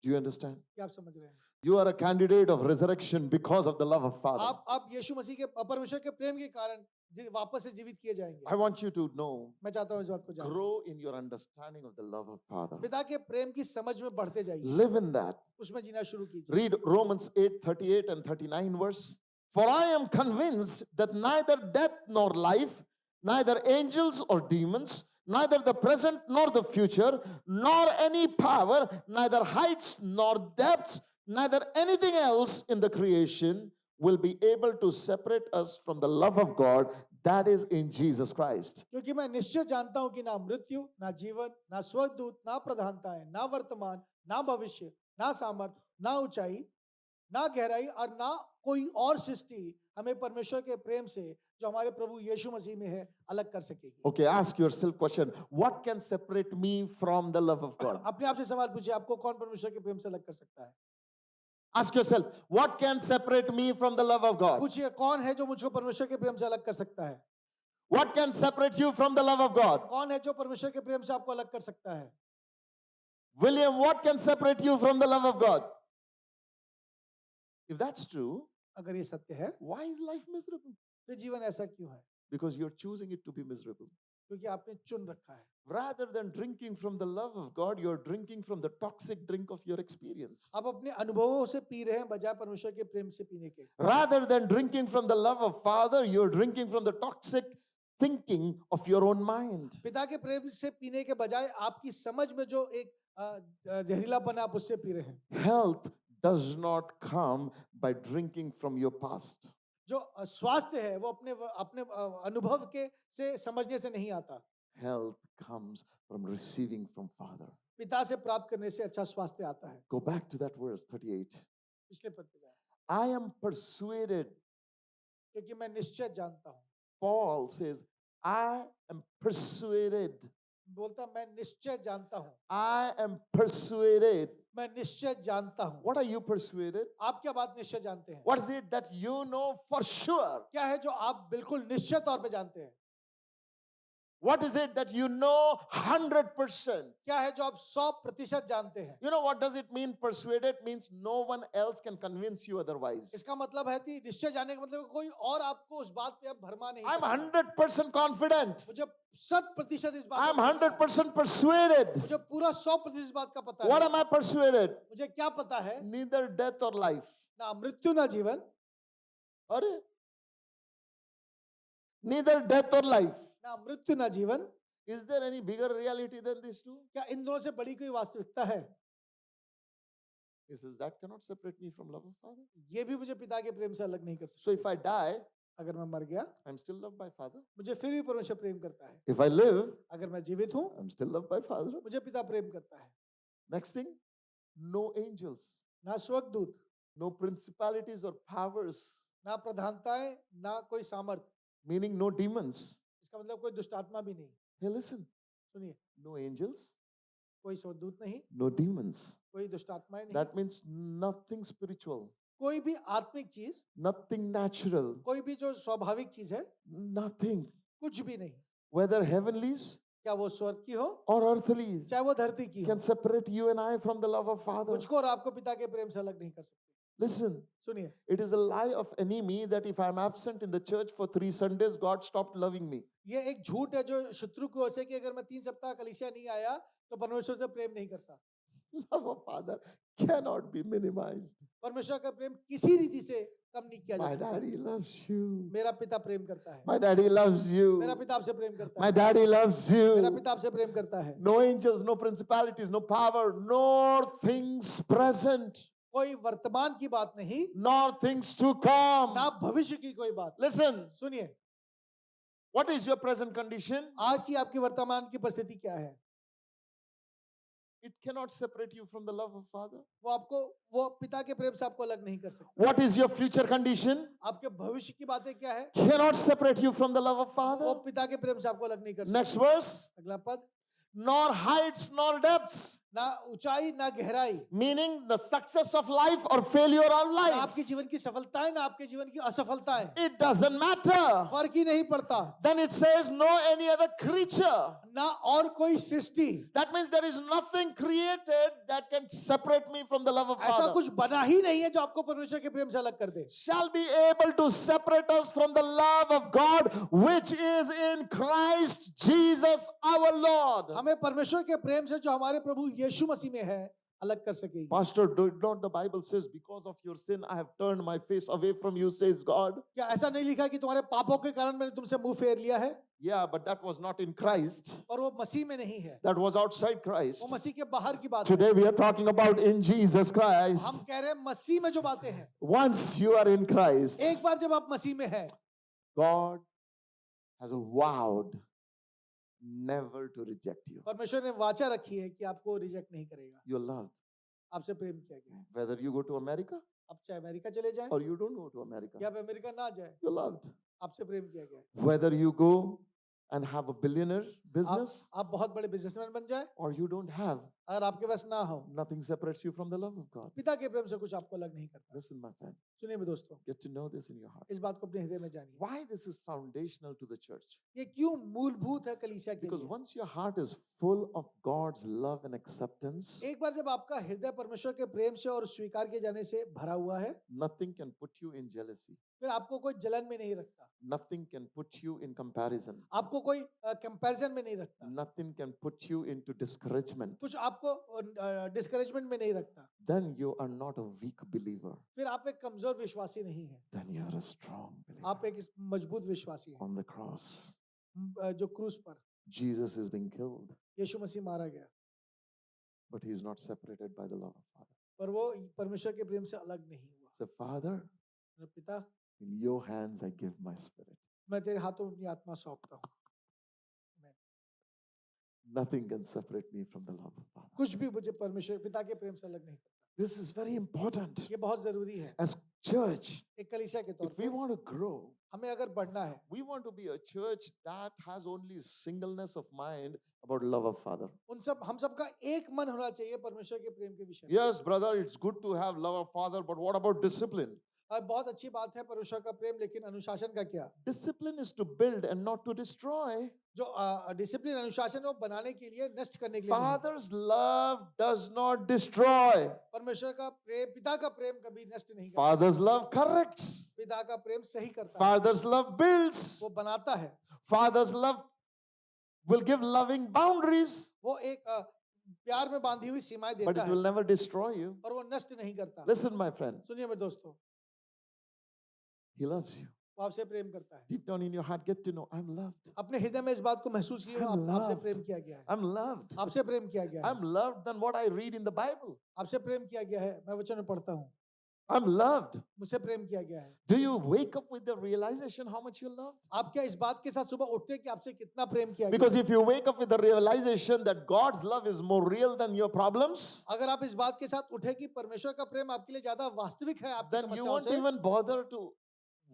Do you understand? क्या आप समझ रहे हैं? You are a candidate of resurrection because of the love of Father. आप यीशु मसीह के परमेश्वर के प्रेम के कारण वापस से जीवित किए जाएंगे। I want you to know, मैं चाहता हूँ इस बात को जानना, grow in your understanding of the love of Father. पिता के प्रेम की समझ में बढ़ते जाइए, Live in that. उसमें जीना शुरू कीजिए। Read Romans 8:38 and 39 verse. For I am convinced that neither death nor life, neither angels or demons, neither the present nor the future, nor any power, neither heights nor depths, neither anything else in the creation will be able to separate us from the love of God that is in Jesus Christ. क्योंकि मैं निश्चय जानता हूं कि ना मृत्यु, ना जीवन, ना स्वर्गदूत, ना प्रधानताएं, ना वर्तमान, ना भविष्य, ना सामर्थ, ना ऊंचाई, ना गहराई और ना कोई और सृष्टि हमें परमेश्वर के प्रेम से जो हमारे प्रभु यीशु मसीह में है अलग कर सकेगी। Okay, ask yourself question, what can separate me from the love of God? अपने आप से सवाल पूछिए, आपको कौन परमेश्वर के प्रेम से अलग कर सकता है? Ask yourself, what can separate me from the love of God? पूछिए, कौन है जो मुझको परमेश्वर के प्रेम से अलग कर सकता है? What can separate you from the love of God? कौन है जो परमेश्वर के प्रेम से आपको अलग कर सकता है? William, what can separate you from the love of God? If that's true, अगर ये सत्य है, why is life miserable? तो जीवन ऐसा क्यों है? Because you're choosing it to be miserable. क्योंकि आपने चुन रखा है। Rather than drinking from the love of God, you're drinking from the toxic drink of your experience. आप अपने अनुभवों से पी रहे हैं बजाय परमेश्वर के प्रेम से पीने के। Rather than drinking from the love of Father, you're drinking from the toxic thinking of your own mind. पिता के प्रेम से पीने के बजाय आपकी समझ में जो एक जहरीलापन है, आप उससे पी रहे हैं। Health does not come by drinking from your past. जो स्वास्थ्य है वो अपने अपने अनुभव के से समझने से नहीं आता, Health comes from receiving from Father. पिता से प्राप्त करने से अच्छा स्वास्थ्य आता है। Go back to that verse 38. पिछले पद पे जाए, I am persuaded. क्योंकि मैं निश्चय जानता हूँ। Paul says, I am persuaded. बोलता मैं निश्चय जानता हूँ, I am persuaded. मैं निश्चय जानता हूँ। What are you persuaded? आप क्या बात निश्चय जानते हैं? What is it that you know for sure? क्या है जो आप बिल्कुल निश्चय तौर पे जानते हैं? What is it that you know 100%? क्या है जो आप 100% जानते हैं? You know what does it mean? Persuaded means no one else can convince you otherwise. इसका मतलब है कि निश्चय जानने का मतलब कोई और आपको उस बात पे अब भरमा नहीं I'm सकता। 100% confident. मुझे 100% इस बात I'm का पता है। 100% persuaded. मुझे पूरा 100% इस बात का पता What है। am I persuaded? मुझे क्या पता है? Neither death or life. ना मृत्यु ना जीवन, अरे, neither death or life. ना मृत्यु ना जीवन, Is there any bigger reality than these two? क्या इन दोनों से बड़ी कोई वास्तविकता है? He says that cannot separate me from love of Father. ये भी मुझे पिता के प्रेम से अलग नहीं कर सकता। So if I die, अगर मैं मर गया, I'm still loved by Father. मुझे फिर भी परमेश्वर प्रेम करता है। If I live, अगर मैं जीवित हूँ, I'm still loved by Father. मुझे पिता प्रेम करता है। Next thing, no angels, ना स्वर्गदूत, no principalities or powers, ना प्रधानताएं, ना कोई सामर्थ, meaning no demons. इसका मतलब कोई दुष्ट आत्मा भी नहीं। Hey, listen, सुनिए, no angels, कोई स्वर्गदूत नहीं, no demons. कोई दुष्ट आत्माएं नहीं, That means nothing spiritual. कोई भी आत्मिक चीज, nothing natural, कोई भी जो स्वाभाविक चीज है, nothing, कुछ भी नहीं, whether heavenlies क्या वो स्वर्ग की हो or earthlies, चाहे वो धरती की हो, can separate you and I from the love of Father. मुझको और आपको पिता के प्रेम से अलग नहीं कर सकती। Listen, सुनिए, it is a lie of enemy that if I'm absent in the church for 3 Sundays, God stopped loving me. ये एक झूठ है जो शत्रु की ओर से कि अगर मैं 3 सप्ताह कलीसिया नहीं आया तो परमेश्वर से प्रेम नहीं करता। Love of Father cannot be minimized. परमेश्वर का प्रेम किसी रीति से कम नहीं किया जा My सकता। daddy loves you. मेरा पिता प्रेम करता है, My daddy loves you. मेरा पिता आपसे प्रेम करता My है, daddy loves मेरा you. पिता आपसे प्रेम करता है। No angels, no principalities, no power, nor things present, कोई वर्तमान की बात नहीं, nor things to come. ना भविष्य की कोई बात। Listen, सुनिए, what is your present condition? आज की आपकी वर्तमान की परिस्थिति क्या है? It cannot separate you from the love of Father. वो पिता के प्रेम से आपको अलग नहीं कर सकता। What is your future condition? आपके भविष्य की बातें क्या है? Cannot separate you from the love of वो Father. पिता के प्रेम से आपको अलग नहीं कर सकता। Next verse. अगला पद, Nor heights nor depths. ना ऊंचाई ना गहराई, Meaning the success of life or failure of ना life. आपके जीवन की सफलताएं ना आपके जीवन की असफलताएं, It doesn't matter. फर्क ही नहीं पड़ता। Then it says no any other creature. ना और कोई सृष्टि, That means there is nothing created that can separate me from the love of ऐसा Father. कुछ बना ही नहीं है जो आपको परमेश्वर के प्रेम से अलग कर दे। Shall be able to separate us from the love of God which is in Christ Jesus our Lord. हमें परमेश्वर के प्रेम से जो हमारे प्रभु यीशु मसीह में है अलग कर सकेगी। Pastor, did not the Bible says because of your sin I have turned my face away from you, says God. क्या ऐसा नहीं लिखा कि तुम्हारे पापों के कारण मैंने तुमसे मुंह फेर लिया है? Yeah, but that was not in Christ. और वो मसीह में नहीं है, That was outside Christ. वो मसीह के बाहर की बात है। Today we are talking about in Jesus Christ. हम कह रहे हैं मसीह में जो बातें हैं, Once you are in Christ, एक बार जब आप मसीह में हैं, God has vowed never to reject you. परमेश्वर ने वाचा रखी है कि आपको रिजेक्ट नहीं करेगा। You're loved. आपसे प्रेम किया गया है। Whether you go to America आप चाहे अमेरिका चले जाएं or you don't go to America, या आप अमेरिका ना जाए, you're loved. आपसे प्रेम किया गया है। Whether you go and have a billionaire business आप बहुत बड़े बिजनेसमैन बन जाए, or you don't have, अगर आपके पास ना हो, nothing separates you from the love of God. पिता के प्रेम से कुछ आपको अलग नहीं करता। Listen, my friend, सुनिए मेरे दोस्तों, get to know this in your heart. इस बात को अपने हृदय में जानिए। Why this is foundational to the church? ये क्यों मूलभूत है कलीसिया के Because लिए? once your heart is full of God's love and acceptance, एक बार जब आपका हृदय परमेश्वर के प्रेम से और स्वीकार किए जाने से भरा हुआ है, nothing can put you in jealousy. फिर आपको कोई जलन में नहीं रखता, Nothing can put you in comparison. आपको कोई कंपैरिजन में नहीं रखता, Nothing can put you into discouragement. कुछ आपको डिस्करेजमेंट में नहीं रखता। Then you are not a weak believer. फिर आप एक कमजोर विश्वासी नहीं है, Then you are a strong believer. आप एक मजबूत विश्वासी हैं। On the cross, जो क्रूस पर Jesus is being killed, यीशु मसीह मारा गया, but he is not separated by the love of Father. पर वो परमेश्वर के प्रेम से अलग नहीं हुआ। So, Father, मेरे पिता, in your hands I give my spirit. मैं तेरे हाथों में अपनी आत्मा सौंपता हूँ। Nothing can separate me from the love of Father. कुछ भी मुझे परमेश्वर पिता के प्रेम से अलग नहीं करता। This is very important. ये बहुत जरूरी है। As church, एक कलीसिया के तौर if we पर want to grow, हमें अगर बढ़ना है, we want to be a church that has only singleness of mind about love of Father. हम सबका एक मन होना चाहिए परमेश्वर के प्रेम के विषय में। Yes, brother, it's good to have love of Father, but what about discipline? बहुत अच्छी बात है परमेश्वर का प्रेम, लेकिन अनुशासन का क्या? Discipline is to build and not to destroy. जो डिसिप्लिन अनुशासन है वो बनाने के लिए, नष्ट करने के लिए नहीं। Father's love does not destroy. परमेश्वर का प्रेम, पिता का प्रेम कभी नष्ट नहीं करता। Father's love corrects. पिता का प्रेम सही करता है, Father's love builds. वो बनाता है, Father's love will give loving boundaries, वो एक प्यार में बांधी हुई सीमाएं but देता it है will never destroy you. और वो नष्ट नहीं करता। Listen, my friend, सुनिए मेरे दोस्तों, He loves you. वो आपसे प्रेम करता है। Deep down in your heart, get to know I'm loved. अपने हृदय में इस बात को महसूस कीजिए, I'm आपसे loved. प्रेम किया गया है, I'm loved. आपसे प्रेम किया गया है, I'm loved than what I read in the Bible. आपसे प्रेम किया गया है। मैं वचन में पढ़ता हूँ, I'm loved. मुझसे प्रेम किया गया है। Do you wake up with the realization how much you're loved? आप क्या इस बात के साथ सुबह उठते हैं कि आपसे कितना प्रेम किया गया Because है? if you wake up with the realization that God's love is more real than your problems, अगर आप इस बात के साथ उठे कि परमेश्वर का प्रेम आपके लिए ज्यादा वास्तविक है आपकी then you समस्याओं won't से, even bother to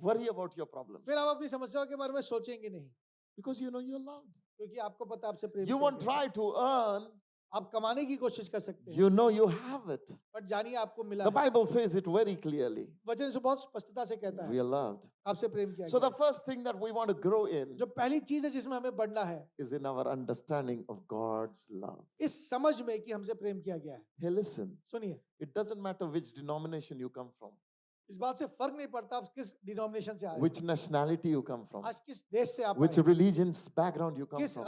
worry about your problems. फिर आप अपनी समस्याओं के बारे में सोचेंगे नहीं, Because you know you're loved. क्योंकि आपको पता है आपसे प्रेम You किया won't गया है। try to earn आप कमाने की कोशिश कर सकते हैं, You know you have it. पर जानिए आपको मिला The है। Bible says it very clearly. वचन इसे बहुत स्पष्टता से कहता We है, are loved. आपसे प्रेम किया So गया the है। first thing that we want to grow in जो पहली चीज है जिसमें हमें बढ़ना है, is in our understanding of God's love. इस समझ में कि हमसे प्रेम किया गया है। Hey, listen, सुनिए, it doesn't matter which denomination you come from, इस बात से फर्क नहीं पड़ता आप किस डिनोमिनेशन से आए हैं, which nationality you come from, आज किस देश से आप which आए हैं, religion's background you come किस from.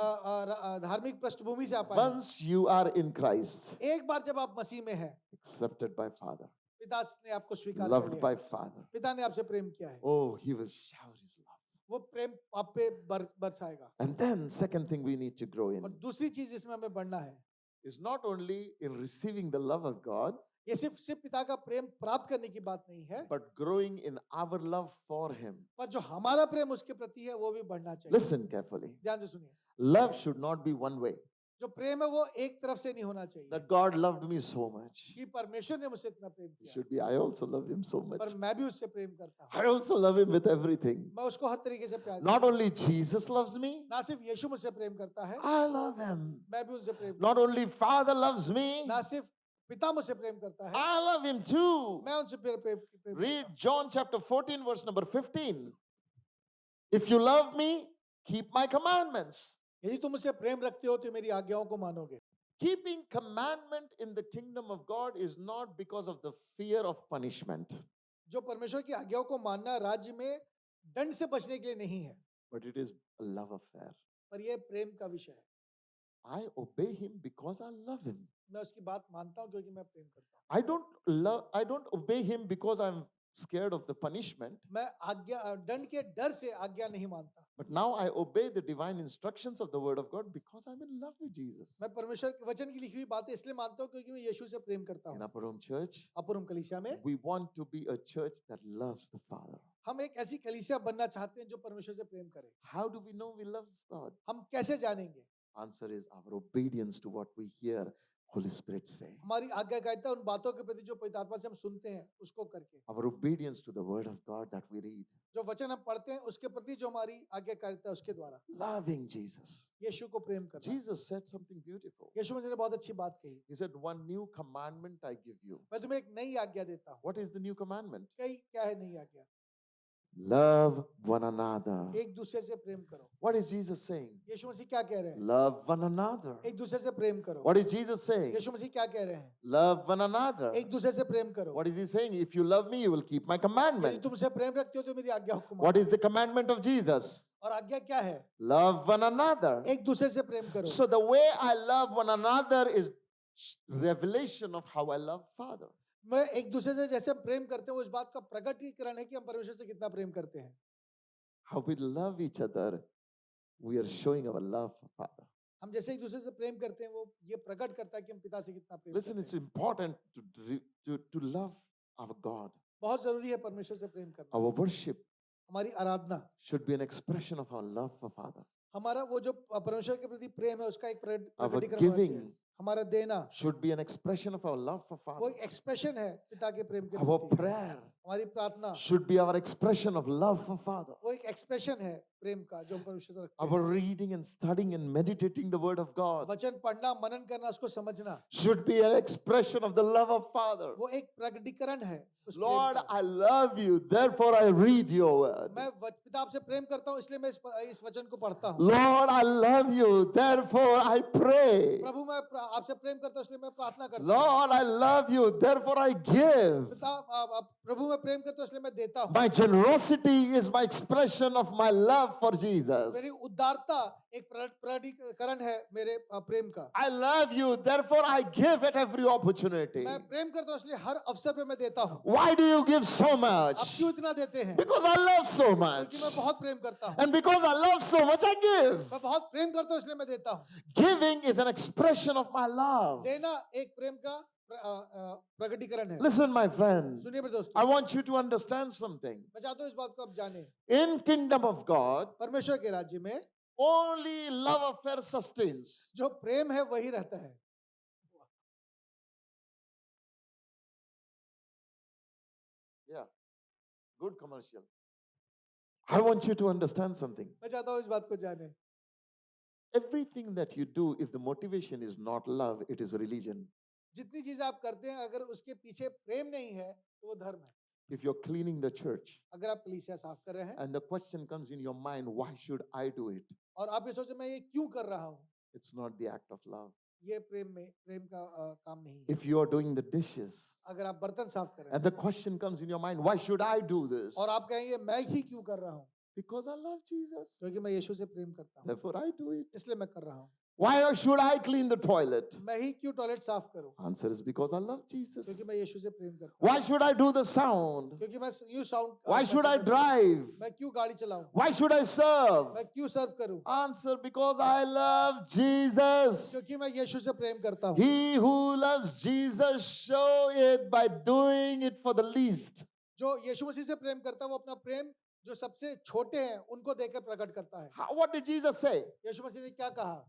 धार्मिक पृष्ठभूमि से आप आए हैं। Once you are in Christ, एक बार जब आप मसीह में हैं, accepted by Father, पिता ने आपको स्वीकार कर loved लिया by है, Father, पिता ने आपसे प्रेम किया है, oh, He will shower His love. वो प्रेम आप पे बरसाएगा। And then, second thing we need to grow in और दूसरी चीज जिसमें हमें बढ़ना है, is not only in receiving the love of God, ये सिर्फ पिता का प्रेम प्राप्त करने की बात नहीं है, but growing in our love for Him. पर जो हमारा प्रेम उसके प्रति है वो भी बढ़ना चाहिए। Listen carefully. ध्यान से सुनिए, Love should not be one way. जो प्रेम है वो एक तरफ से नहीं होना चाहिए That God loved me so much. कि परमेश्वर ने मुझसे इतना प्रेम It किया, should be, I also love Him so much. पर मैं भी उससे प्रेम करता हूँ, I also love Him with everything. मैं उसको हर तरीके से प्यार Not करता only Jesus loves me, हूँ। ना सिर्फ यीशु मुझसे प्रेम करता है, I love Him. मैं भी उनसे प्रेम Not only Father loves me, ना सिर्फ पिता मुझसे प्रेम करता है, I love Him too. मैं उनसे प्रेम Read करता हूँ। John chapter 14, verse number 15. If you love me, keep my commandments. यदि तुम मुझसे प्रेम रखते हो तो मेरी आज्ञाओं को मानोगे। Keeping commandment in the kingdom of God is not because of the fear of punishment, जो परमेश्वर की आज्ञाओं को मानना राज्य में दंड से बचने के लिए नहीं है, but it is a love affair. पर यह प्रेम का विषय है। I obey Him because I love Him. मैं उसकी बात मानता हूँ क्योंकि मैं प्रेम करता हूँ। I don't obey Him because I'm scared of the punishment, मैं आज्ञा दंड के डर से आज्ञा नहीं मानता, but now I obey the divine instructions of the word of God because I'm in love with Jesus. मैं परमेश्वर के वचन की लिखी हुई बातें इसलिए मानता हूँ क्योंकि मैं यीशु से प्रेम करता In हूँ। Upper Room Church, अपुरम कलीसिया में we want to be a church that loves the Father. हम एक ऐसी कलीसिया बनना चाहते हैं जो परमेश्वर से प्रेम करे। How do we know we love God? हम कैसे जानेंगे? Answer is our obedience to what we hear Holy Spirit say. हमारी आज्ञाकारिता उन बातों के प्रति जो पवित्र आत्मा से हम सुनते हैं उसको करके, Our obedience to the word of God that we read. जो वचन हम पढ़ते हैं उसके प्रति जो हमारी आज्ञाकारिता है उसके द्वारा Loving Jesus. यीशु को प्रेम करना। Jesus said something beautiful. यीशु मसीह ने बहुत अच्छी बात कही, He said, one new commandment I give you. मैं तुम्हें एक नई आज्ञा देता हूँ। What is the new commandment? क्या है नई आज्ञा? Love one another. एक दूसरे से प्रेम करो। What is Jesus saying? यीशु मसीह क्या कह रहे हैं? Love one another. एक दूसरे से प्रेम करो। What is Jesus saying? यीशु मसीह क्या कह रहे हैं? Love one another. एक दूसरे से प्रेम करो। What is he saying? If you love me, you will keep my यदि commandment. तुमसे प्रेम रखते हो तो मेरी आज्ञाओं को What मानो। is the commandment of Jesus? और आज्ञा क्या है? Love one another. एक दूसरे से प्रेम करो। So the way I love one another is revelation of how I love Father. मैं एक दूसरे से जैसे प्रेम करते हैं वो इस बात का प्रकटीकरण है कि हम परमेश्वर से कितना प्रेम करते हैं। How we love each other, we are showing our love for Father. हम जैसे एक दूसरे से प्रेम करते हैं वो ये प्रकट करता है कि हम पिता से कितना प्रेम Listen, करते it's हैं। important to love our God. बहुत जरूरी है परमेश्वर से प्रेम करना। Our worship हमारी आराधना, should be an expression of our love for Father. हमारा वो जो परमेश्वर के प्रति प्रेम है उसका एक Our प्रकटीकरण होना चाहिए। giving हमारा देना should be an expression of our love for वो Father. एक एक्सप्रेशन है पिता के प्रेम के Our प्रति। prayer हमारी प्रार्थना should be our expression of love for Father. वो एक एक्सप्रेशन है प्रेम का जो हम परमेश्वर से रखते हैं। Our reading and studying and meditating the word of God वचन पढ़ना, मनन करना, उसको समझना should be an expression of the love of Father. वो एक प्रकटीकरण है उस प्रेम Lord, का। I love you, therefore I read your word. मैं पिता आपसे प्रेम करता हूँ इसलिए मैं इस वचन को पढ़ता हूँ। Lord, I love you, therefore I pray. प्रभु मैं आपसे प्रेम करता हूँ इसलिए मैं प्रार्थना करता हूँ। Lord, I love you, therefore I give. पिता प्रभु मैं प्रेम करता हूँ इसलिए मैं देता हूँ। My generosity is my expression of my love for Jesus. मेरी उदारता एक प्रकटीकरण है मेरे प्रेम का। I love you, therefore I give at every opportunity. मैं प्रेम करता हूँ इसलिए हर अवसर पे मैं देता हूँ। Why do you give so आप much? क्यों इतना देते हैं? Because I love so much. क्योंकि मैं बहुत प्रेम करता हूँ। And because I love so much, I give. मैं बहुत प्रेम करता हूँ इसलिए मैं देता हूँ। Giving is an expression of my love. देना एक प्रेम का प्रकटीकरण है। Listen, my friend, सुनिए मेरे दोस्तों, I want you to understand something. मैं चाहता हूँ इस बात को आप जाने। In kingdom of God, परमेश्वर के राज्य में only love affair sustains. जो प्रेम है वही रहता है। Yeah, good commercial. I want you to understand something. मैं चाहता हूँ इस बात को जाने। Everything that you do, if the motivation is not love, it is religion. जितनी चीजें आप करते हैं अगर उसके पीछे प्रेम नहीं है तो वो धर्म है. If you're cleaning the church अगर आप कलीसिया साफ कर रहे हैं and the question comes in your mind, why should I do it? और आप ये सोचें मैं ये क्यों कर रहा हूँ, It's not the act of love. ये प्रेम का काम नहीं है. If you are doing the dishes अगर आप बर्तन साफ कर रहे and the question comes in your mind, why should I do this? हैं और आप कहेंगे मैं ही क्यों कर रहा हूँ, Because I love Jesus. क्योंकि मैं यीशु से प्रेम करता हूँ Therefore, I do it. इसलिए मैं कर रहा हूँ. Why should I clean the toilet? मैं ही क्यों टॉयलेट साफ करूँ, Answer is because I love Jesus. क्योंकि मैं यीशु से प्रेम करता हूँ. Why should I do the sound? क्योंकि मैं यूं sound Why should I drive? मैं क्यों गाड़ी चलाऊं, Why should I serve? मैं क्यों सर्व करूं, Answer, because I love Jesus. क्योंकि मैं यीशु से प्रेम करता हूं. He who loves Jesus show it by doing it for the least. जो यीशु मसीह से प्रेम करता है वो अपना प्रेम जो सबसे छोटे हैं उनको देकर प्रकट करता है. What did Jesus say? यीशु मसीह ने क्या कहा,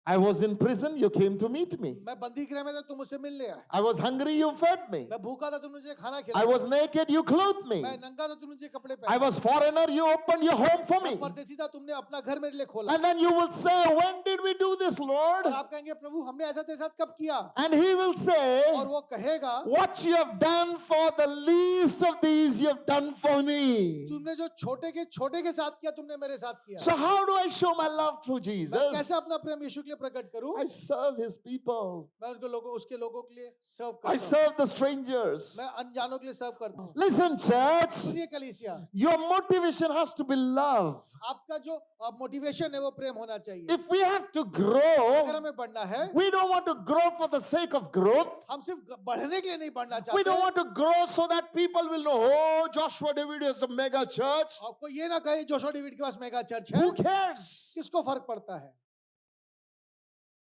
I was in prison, you came to meet me. मैं बंदी गृह में था तुम मुझसे मिलने आए, I was hungry, you fed me. मैं भूखा था तुम मुझे खाना I खिलाया, was naked, you clothed me. मैं नंगा था तुम मुझे कपड़े I पहनाए, was foreigner, you opened your home for मैं me. परदेसी था तुमने अपना घर मेरे लिए खोला. And then you will say, when did we do this, Lord? और आप कहेंगे प्रभु हमने ऐसा तेरे साथ कब किया, And he will say, और वो कहेगा what you have done for the least of these, you have done for me. तुमने जो छोटे के साथ किया तुमने मेरे साथ किया. So how do I show my love through मैं Jesus? कैसे अपना प्रेम यीशु के लिए प्रकट करूं, I serve his people. मैं उसके लोगों के लिए सर्व I करता हूं, serve the strangers. मैं अनजानों के लिए सर्व करता हूं. Listen, church, सुनिए कलीसिया, your motivation has to be love. आपका जो मोटिवेशन है वो प्रेम होना चाहिए. If we have to अगर grow, हमें बढ़ना है, we don't want to grow for the sake of growth. हम सिर्फ बढ़ने के लिए नहीं बढ़ना We चाहते. don't want to grow so that people will know, oh, Joshua David is a mega church. आपको ये ना कहे जोशुआ डेविड के पास मेगा चर्च है, Who cares? किसको फर्क पड़ता है.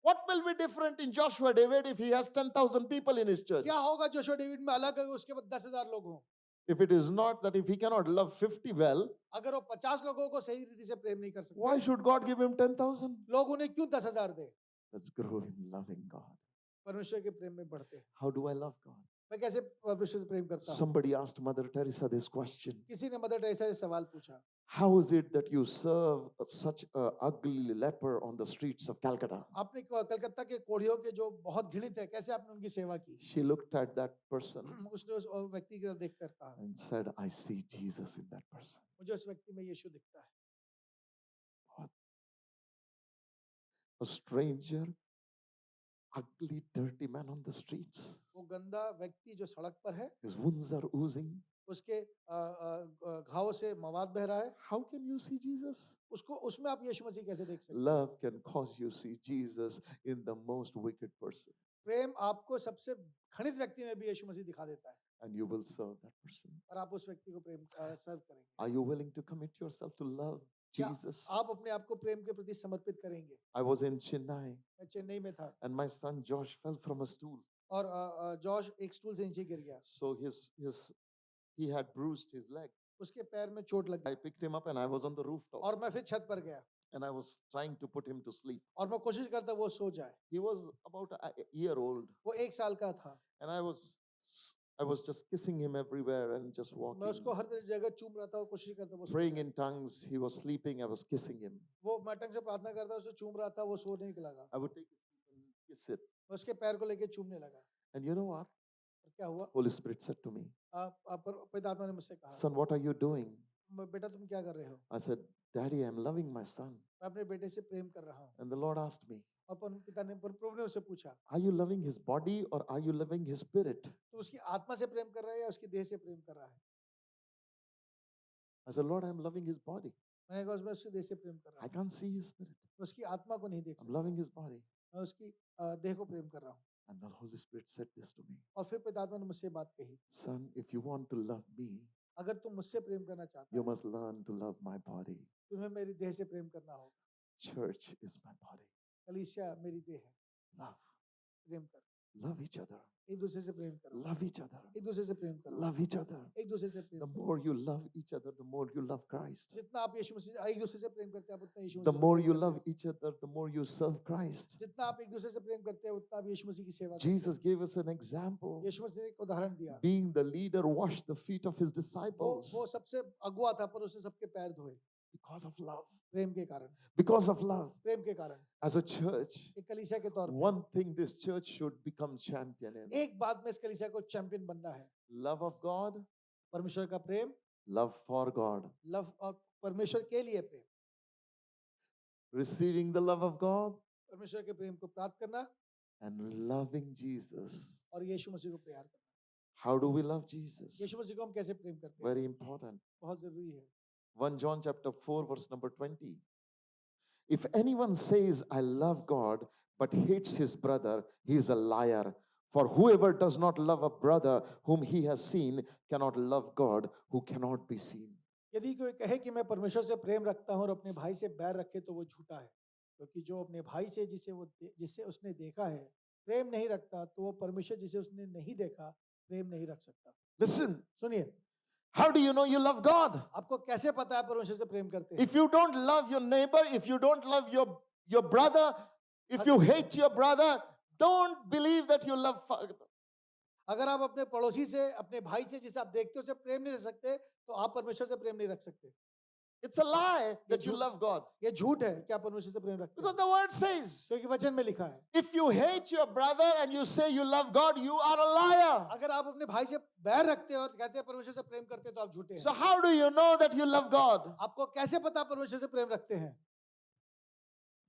What will be different in Joshua David if he has 10,000 people in his church? क्या होगा जोशुआ डेविड में अलग है उसके बाद 10,000 लोग हों. If it is not that, if he cannot love 50 well, अगर वो 50 लोगों को सही रीति से प्रेम नहीं कर सकते, why should God give him 10,000? लोग उन्हें क्यों 10,000 दे. Let's grow in loving God. परमेश्वर के प्रेम में बढ़ते हैं. How do I love God? मैं कैसे परमेश्वर से प्रेम करता हूँ. Somebody asked Mother Teresa this question. किसी ने मदर टेरेसा से सवाल पूछा, How is it that you serve such an ugly leper on the streets of Calcutta? आपने कलकत्ता के कोढ़ियों के जो बहुत घृणित है कैसे आपने उनकी सेवा की. She looked at that person उसने उस व्यक्ति की तरफ देखकर कहा, and said, I see Jesus in that person. मुझे उस व्यक्ति में यीशु दिखता है. A stranger, ugly, dirty man on the streets. वो गंदा व्यक्ति जो सड़क पर है, His wounds are oozing. उसके घावों से मवाद बह रहा है, How can you see Jesus? उसको उसमें आप यीशु मसीह कैसे देख सकते हैं. Love can cause you see Jesus in the most wicked person, प्रेम आपको सबसे घृणित व्यक्ति में भी यीशु मसीह दिखा देता है and you will serve that person. और आप उस व्यक्ति को प्रेम सर्व करेंगे. Are you willing to commit yourself to love क्या Jesus? आप अपने आप को प्रेम के प्रति समर्पित करेंगे. I was in Chennai, मैं चेन्नई में था and my son Josh fell from a stool. और जॉश एक स्टूल से नीचे गिर गया, So he had bruised his leg. उसके पैर में चोट लग I गई picked him up and I was on the rooftop, और मैं फिर छत पर गया and I was trying to put him to sleep. और मैं कोशिश करता वो सो जाए. He was about a year old, वो 1 साल का था. and I was just kissing him everywhere and just मैं walking, उसको हर जगह चूम रहा था और कोशिश करता वो सो praying जाए. in tongues. He was sleeping. I was kissing him. वो मैं टंग से प्रार्थना करता उसे चूम रहा था, वो सोने के लगा. I would take his feet and kiss it. मैं उसके पैर को लेके चूमने लगा. And you know what? और क्या हुआ, Holy Spirit said to me, पवित्र आत्मा ने मुझसे कहा, Son, what are you doing? बेटा तुम क्या कर रहे हो. I said, Daddy, I'm loving my son. मैं अपने बेटे से प्रेम कर रहा हूँ. And the Lord asked me, और पिता ने प्रभु ने उससे पूछा, are you loving his body or are you loving his spirit? तो उसकी आत्मा से प्रेम कर रहा है या उसकी देह से प्रेम कर रहा है. I said, Lord, I'm loving his body. मैंने कहा उसमें उसकी देह से प्रेम कर रहा I हूँ, can't see his spirit. उसकी आत्मा को नहीं देख I'm सकता, loving his body. मैं उसकी देह को प्रेम कर रहा हूँ. And the Holy Spirit said this to me. और फिर पिता आत्मा ने मुझसे बात कही, Son, if you want to love me, अगर तुम मुझसे प्रेम करना चाहते you हो must learn to love my body. तुम्हें मेरी देह से प्रेम करना होगा. Church is my body. कलीसिया मेरी देह है, Love. प्रेम कर. Love each other. एक दूसरे से प्रेम करो, Love each other. एक दूसरे से प्रेम करो, Love each other. एक दूसरे से प्रेम The करो. more you love each other, the more you love Christ. जितना आप यीशु मसीह एक दूसरे से प्रेम करते हैं आप उतना यीशु The मसीह से more प्रेम you करते love हैं. each other, the more you serve Christ. जितना आप एक दूसरे से प्रेम करते हैं उतना आप यीशु मसीह की सेवा करते Jesus gave us an example. हैं. यीशु मसीह ने एक उदाहरण दिया. Being the leader, washed the feet of his वो disciples सबसे अगुआ था पर उसने सबके पैर धोए. Because of love. प्रेम के कारण, Because of love. प्रेम के कारण। As a church, एक कलीसिया के तौर one thing this church should become champion in. पे एक बात में इस कलीसिया को चैंपियन बनना है, Love of God, परमेश्वर का प्रेम, love for God. लव और परमेश्वर के लिए प्रेम, Receiving the love of God परमेश्वर के प्रेम को प्राप्त करना and loving Jesus. और यीशु मसीह को प्यार करना। How do we love Jesus? यीशु मसीह को हम कैसे प्रेम करते हैं, Very important. बहुत जरूरी है। 1 John chapter 4 verse number 20. If anyone says I love God but hates his brother, he is a liar. For whoever does not love a brother whom he has seen cannot love God who cannot be seen. यदि कोई कहे कि मैं परमेश्वर से प्रेम रखता हूँ और अपने भाई से बैर रखे तो वो झूठा है, क्योंकि जो अपने भाई से जिसे उसने देखा है प्रेम नहीं रखता तो वो परमेश्वर जिसे उसने नहीं देखा प्रेम नहीं रख सकता। Listen, सुनिए, how do you know you love God? आपको कैसे पता है परमेश्वर से प्रेम करते हैं? If you don't love your neighbor, if you don't love your brother, if you hate your brother, don't believe that you love Father. अगर आप अपने पड़ोसी से, अपने भाई से जिसे आप देखते हो उसे प्रेम नहीं रख सकते तो आप परमेश्वर से प्रेम नहीं रख सकते। It's a lie that you love God. ये झूठ है कि आप परमेश्वर से प्रेम रखते Because हैं, the word says, क्योंकि वचन में लिखा है if you hate your brother and you say you love God, you are a liar. अगर आप अपने भाई से बैर रखते हो और कहते हैं परमेश्वर से प्रेम करते हैं तो आप झूठे So हैं। how do you know that you love God? आपको कैसे पता परमेश्वर से प्रेम रखते हैं?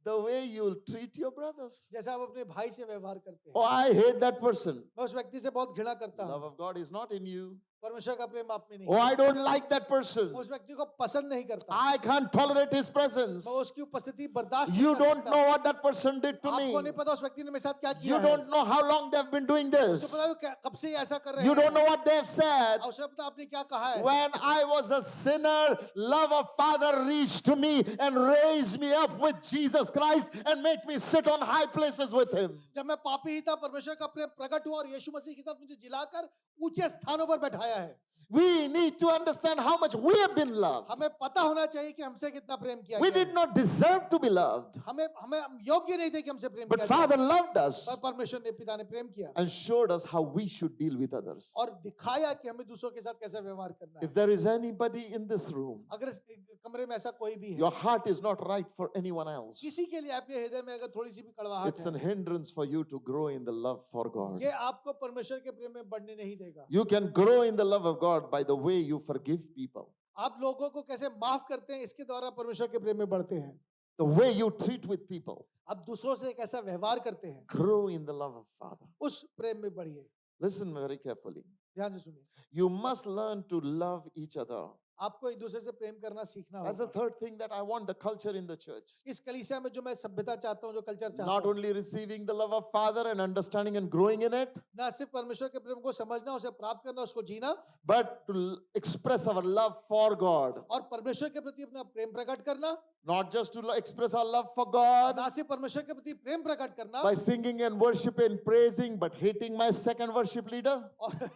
The way you treat your brothers. जैसे आप अपने भाई से व्यवहार करते हैं। Oh, I hate that person. मैं उस व्यक्ति से बहुत घृणा करता Love हूँ, of God is not in you. परमेश्वर का प्रेम आप में नहीं Oh, है। I don't like that person. मैं उस व्यक्ति को पसंद नहीं करता, I can't tolerate his presence. मैं उसकी उपस्थिति बर्दाश्त You नहीं कर don't सकता। know what that person did to me. आपको नहीं पता उस व्यक्ति ने मेरे साथ क्या किया You है। don't know how long they've been doing उसे this. पता है वो कब से ये ऐसा कर रहे You हैं। don't know what they've said. और उसे पता आपने क्या कहा है। When I was a sinner, love of Father reached to me and raised me up with Jesus Christ and made me sit on high places with him. जब मैं पापी ही था, परमेश्वर का प्रेम प्रकट हुआ और यीशु मसीह के साथ मुझे जिलाकर ऊंचे स्थानों पर बैठाया है। We need to understand how much we have been loved. हमें पता होना चाहिए कि हमसे कितना प्रेम किया We गया did है। not deserve to be loved, हम योग्य नहीं थे कि हमसे प्रेम but किया जाए, Father loved us पर परमेश्वर ने, पिता ने प्रेम किया and showed us how we should deal with others. और दिखाया कि हमें दूसरों के साथ कैसे व्यवहार करना है। If there is anybody in this room, अगर इस कमरे में ऐसा कोई भी है, your heart is not right for anyone else, किसी के लिए आपके हृदय में अगर थोड़ी सी भी कड़वाहट it's an है, hindrance for you to grow in the love for God. ये आपको परमेश्वर के प्रेम में बढ़ने नहीं देगा। You can grow in the love of God by the way you forgive people, आप लोगों को कैसे माफ करते हैं, इसके द्वारा परमेश्वर के प्रेम में बढ़ते हैं। the way you treat with people. आप दूसरों से कैसा व्यवहार करते हैं, Grow in the love of Father. उस प्रेम में बढ़िए। Listen very carefully. ध्यान से सुनिए, You must learn to love each other. आपको एक दूसरे से प्रेम करना सीखना That's the होगा। third thing that I want the culture in the church. इस कलीसिया में जो मैं सभ्यता चाहता हूँ, जो कल्चर चाहता Not हूँ, only receiving the love of Father and understanding and growing in it, ना सिर्फ परमेश्वर के प्रेम को समझना, उसे प्राप्त करना, उसको जीना, but to express our love for God. और परमेश्वर के प्रति अपना प्रेम प्रकट करना, Not just to express our love for God ना सिर्फ परमेश्वर के प्रति प्रेम प्रकट करना by singing and worship and praising, but hating my second worship leader. और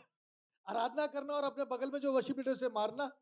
आराधना करना और अपने बगल में जो वर्शिप लीडर से मारना,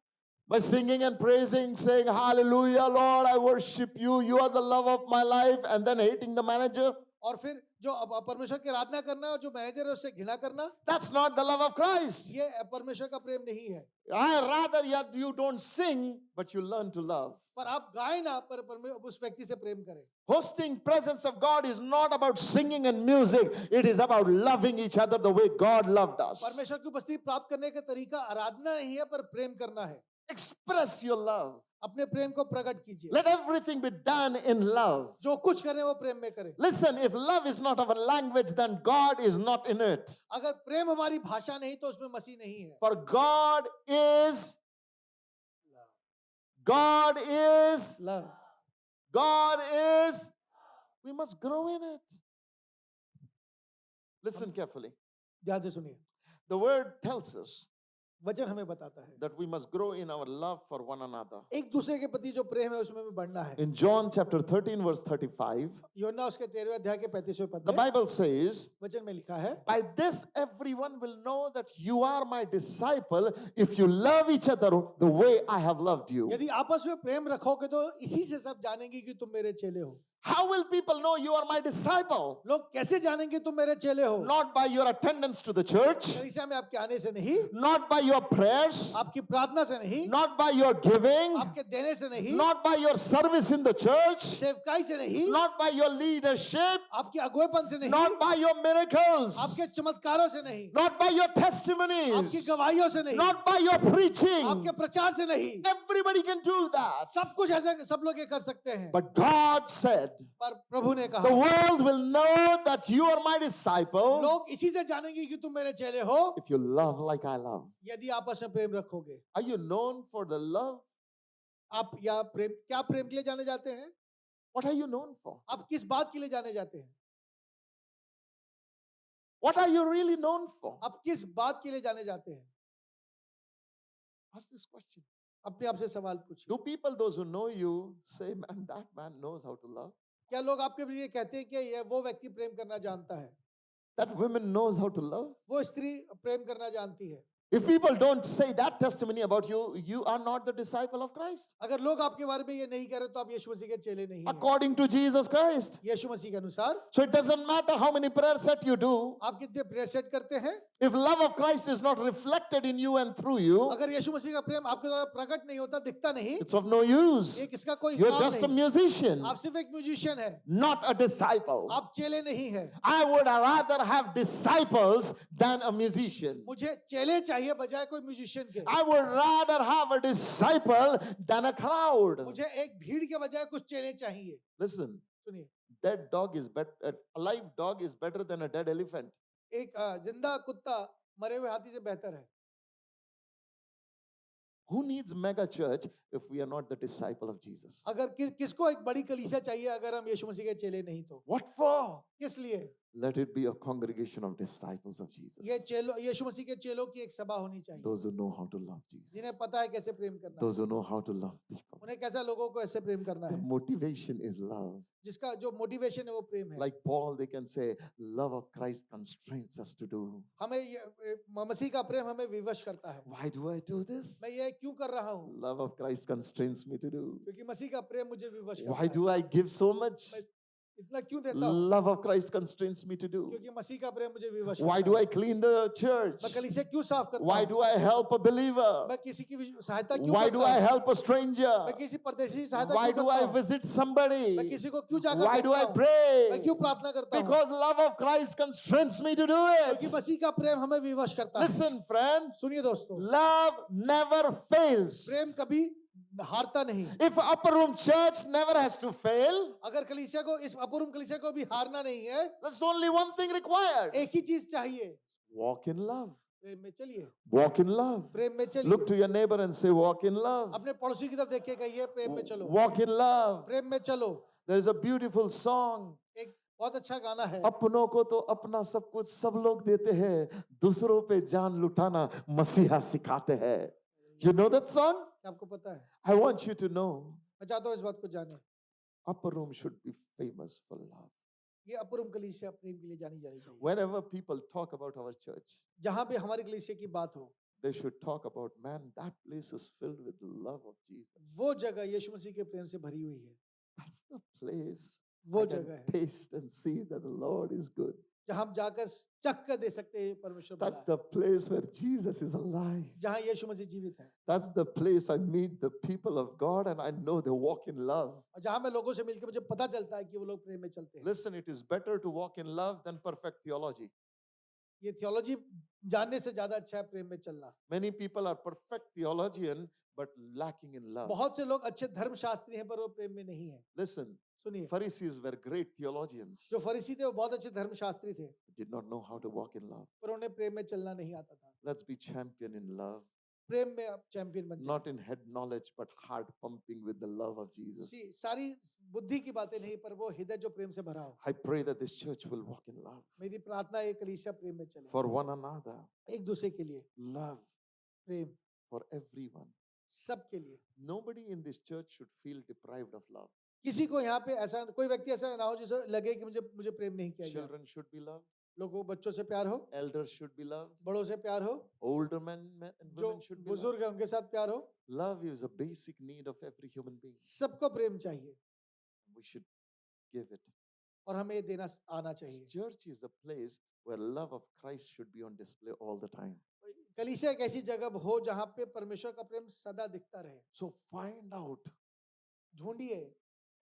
By singing and praising, saying, Hallelujah, Lord, I worship you. You are the love of my life. And then hating the manager. और फिर जो परमेश्वर की आराधना करना और जो मैनेजर है उससे घृणा करना, That's not the love of Christ. ये परमेश्वर का प्रेम नहीं है। I rather you don't sing, but you learn to love. पर आप गाए ना, पर उस व्यक्ति से प्रेम करें। Hosting presence of God is not about singing and music. It is about loving each other the way God loved us. परमेश्वर की उपस्थिति प्राप्त करने का तरीका आराधना नहीं है, पर प्रेम करना है। Express your love. अपने प्रेम को प्रकट कीजिए। Let everything be done in love. जो कुछ करें वो प्रेम में करें। Listen, if love is not our language, then God is not in it. अगर प्रेम हमारी भाषा नहीं तो उसमें मसीह नहीं है। For God is love, God is, we must grow in it. Listen carefully. ध्यान से सुनिए, The word tells us वचन हमें बताता है that we must grow in our love for one another. एक दूसरे के प्रति जो प्रेम है उसमें भी बढ़ना है। In John chapter 13 verse 35, यूहन्ना उसके 13वें अध्याय के 35वें पद the में Bible says, वचन में लिखा है, by this everyone will know that you are my disciple if you love each other the way I have loved you. यदि आपस में प्रेम रखोगे तो इसी से सब जानेंगे कि तुम मेरे चेले हो। How will people know you are my disciple? लोग कैसे जानेंगे तुम मेरे चेले हो? Not by your attendance to the church, कलीसिया में आपके आने से नहीं, not by your prayers, आपकी प्रार्थना से नहीं, not by your giving, आपके देने से नहीं, not by your service in the church, सेवकाई से नहीं, not by your leadership, आपके अगुवेपन से नहीं, not by your miracles, आपके चमत्कारों से नहीं, not by your आपकी testimonies, गवाहियों से नहीं, not by your preaching. आपके प्रचार से नहीं। Everybody can do that. सब कुछ ऐसे सब लोग ये कर सकते हैं, But God said, पर प्रभु ने the कहा world will know that you are my disciple लोग इसी से जानेंगे कि तुम मेरे चेले हो if you love like I love. यदि आपस में प्रेम रखोगे। Are you known for the love? आप या प्रेम क्या प्रेम के लिए जाने जाते हैं? What are you known for? आप किस बात के लिए जाने जाते हैं? What are you really known for? आप किस बात के लिए जाने जाते हैं? Ask this question. अपने आप से सवाल पूछिए। Do people, those who know you, say, man, that man knows how to love? क्या लोग आपके लिए कहते हैं कि ये वो व्यक्ति प्रेम करना जानता है, That woman knows how to love? वो स्त्री प्रेम करना जानती है? If people don't say that testimony about you, you are not the disciple of Christ. अगर लोग आपके बारे में ये नहीं कह रहे तो आप यीशु मसीह के चेले नहीं हैं। According to Jesus Christ. यीशु मसीह के अनुसार So it doesn't matter how many prayer set you do. आप कितने प्रेयर सेट करते हैं, If love of Christ is not reflected in you and through you, अगर यीशु मसीह का प्रेम आपके द्वारा प्रकट नहीं होता, दिखता नहीं, it's of no use. ये किसका कोई You're काम just a नहीं। musician, आप सिर्फ एक म्यूजिशियन है, not a disciple. आप चेले नहीं है। I would rather have disciples than a musician. मुझे चेले चाहिए बजाय कोई म्यूजिशियन के। I would rather have a disciple than a crowd. मुझे एक भीड़ के बजाय कुछ चेले चाहिए। Listen, सुनिए, dead dog is better, a live dog is better than a dead elephant. एक जिंदा कुत्ता मरे हुए हाथी से बेहतर है। Who needs mega church if we are not the disciple of Jesus? अगर किसको एक बड़ी कलीसिया चाहिए अगर हम यीशु मसीह के चेले नहीं तो? What for? किस लिए? Let it be a congregation of disciples of ये Jesus. चेलो यीशु मसीह के चेलों की एक सभा होनी चाहिए, Those who know how to love Jesus. जिन्हें पता है कैसे प्रेम करना है, Those who know how to love people. उन्हें कैसा लोगों को ऐसे प्रेम करना The है, motivation is love. जिसका जो मोटिवेशन है वो प्रेम है। Like Paul, they can say, love of Christ constrains us to do. हमें मसीह का प्रेम हमें विवश करता है। Why do I do this? मैं ये क्यों कर रहा हूँ? Love of Christ constrains me to do. क्योंकि मसीह का प्रेम मुझे विवश Why करता है। do I give so much? मैं इतना क्यों देता हूँ? Love of Christ constrains me to do. क्योंकि मसीह का प्रेम मुझे विवश Why करता do है। I clean the church? मैं कलीसिया क्यों साफ करता Why हूँ? do I help a believer? मैं किसी की सहायता क्यों Why do करता I हूँ? help a stranger? मैं किसी परदेशी की सहायता Why क्यों do करता I हूँ? visit मैं somebody? किसी को क्यों जाकर Why do I देखता हूँ? मैं pray? क्यों प्रार्थना करता हूँ? Because love of Christ constrains me to do क्योंकि it. मसीह का प्रेम हमें विवश करता है। Listen, friend, सुनिए दोस्तों, love never fails. प्रेम कभी हारता नहीं। If upper room church never has to fail, अगर कलीसिया को इस अपूर्व कलीसिया को भी हारना नहीं है, there's only one thing required. एक ही चीज चाहिए, Walk in love. प्रेम में चलिए, Walk in love. प्रेम में चलिए। Look to your neighbor and say, walk in love. अपने पड़ोसी की तरफ देख के कहिए प्रेम में चलो, Walk in love. प्रेम में चलो। There is a beautiful song. एक बहुत अच्छा गाना है, अपनों को तो अपना सब कुछ सब लोग देते हैं, दूसरों पे जान लुटाना मसीहा सिखाते हैं. You know that song? आपको पता है? I want you to know, मैं चाहता हूँ इस बात को जाने, upper room should be famous for love. ये अपूर्व कलीसिया प्रेम के लिए जानी जानी चाहिए। Whenever people talk about our church, जहाँ भी हमारी कलीसिया की बात हो, they should talk about, man, that place is filled with the love of Jesus. वो जगह यीशु मसीह के प्रेम से भरी हुई है। That's the place वो I can जगह है taste and see that the Lord is good. जहाँ हम जाकर चख कर दे सकते हैं परमेश्वर भला That's है। the place where Jesus is alive. जहाँ यीशु मसीह जीवित है, That's the place I meet the people of God and I know they walk in love. और जहाँ मैं लोगों से मिलकर मुझे पता चलता है कि वो लोग प्रेम में चलते हैं। Listen, it is better to walk in love than perfect theology. ये थियोलॉजी जानने से ज्यादा अच्छा है प्रेम में चलना। Many people are perfect theologian but lacking in love. बहुत से लोग अच्छे धर्मशास्त्री हैं पर वो प्रेम में नहीं है। Listen, सुनिए, Pharisees were great theologians, जो फरीसी थे वो बहुत अच्छे धर्मशास्त्री थे did not know how to walk in love. पर उन्हें प्रेम में चलना नहीं आता था। Let's be champion in love, प्रेम में आप चैंपियन बन not जाए। in head knowledge but heart pumping with the love of Jesus. सारी बुद्धि की बातें नहीं पर वो हृदय जो प्रेम से भरा हो। I pray that this church will walk in love मेरी प्रार्थना है कलीसिया प्रेम में चले, for one another, एक दूसरे के लिए love प्रेम, for everyone. सबके लिए। Nobody in this church should feel deprived of love. किसी को यहाँ पे ऐसा कोई व्यक्ति ऐसा ना हो जिसे लगे कि मुझे मुझे प्रेम नहीं किया गया। Children should be loved, लोगों बच्चों से प्यार हो, elders should be loved, बड़ों से प्यार हो, older men and जो women should be loved. बुजुर्ग है उनके साथ प्यार हो। Love is a basic need of every human being. सबको प्रेम चाहिए We should give it. और हमें ये देना आना चाहिए। Church is a place where love of Christ should be on display all the time. कलीसिया एक ऐसी जगह हो जहां पे परमेश्वर का प्रेम सदा दिखता रहे। So find out ढूंढिए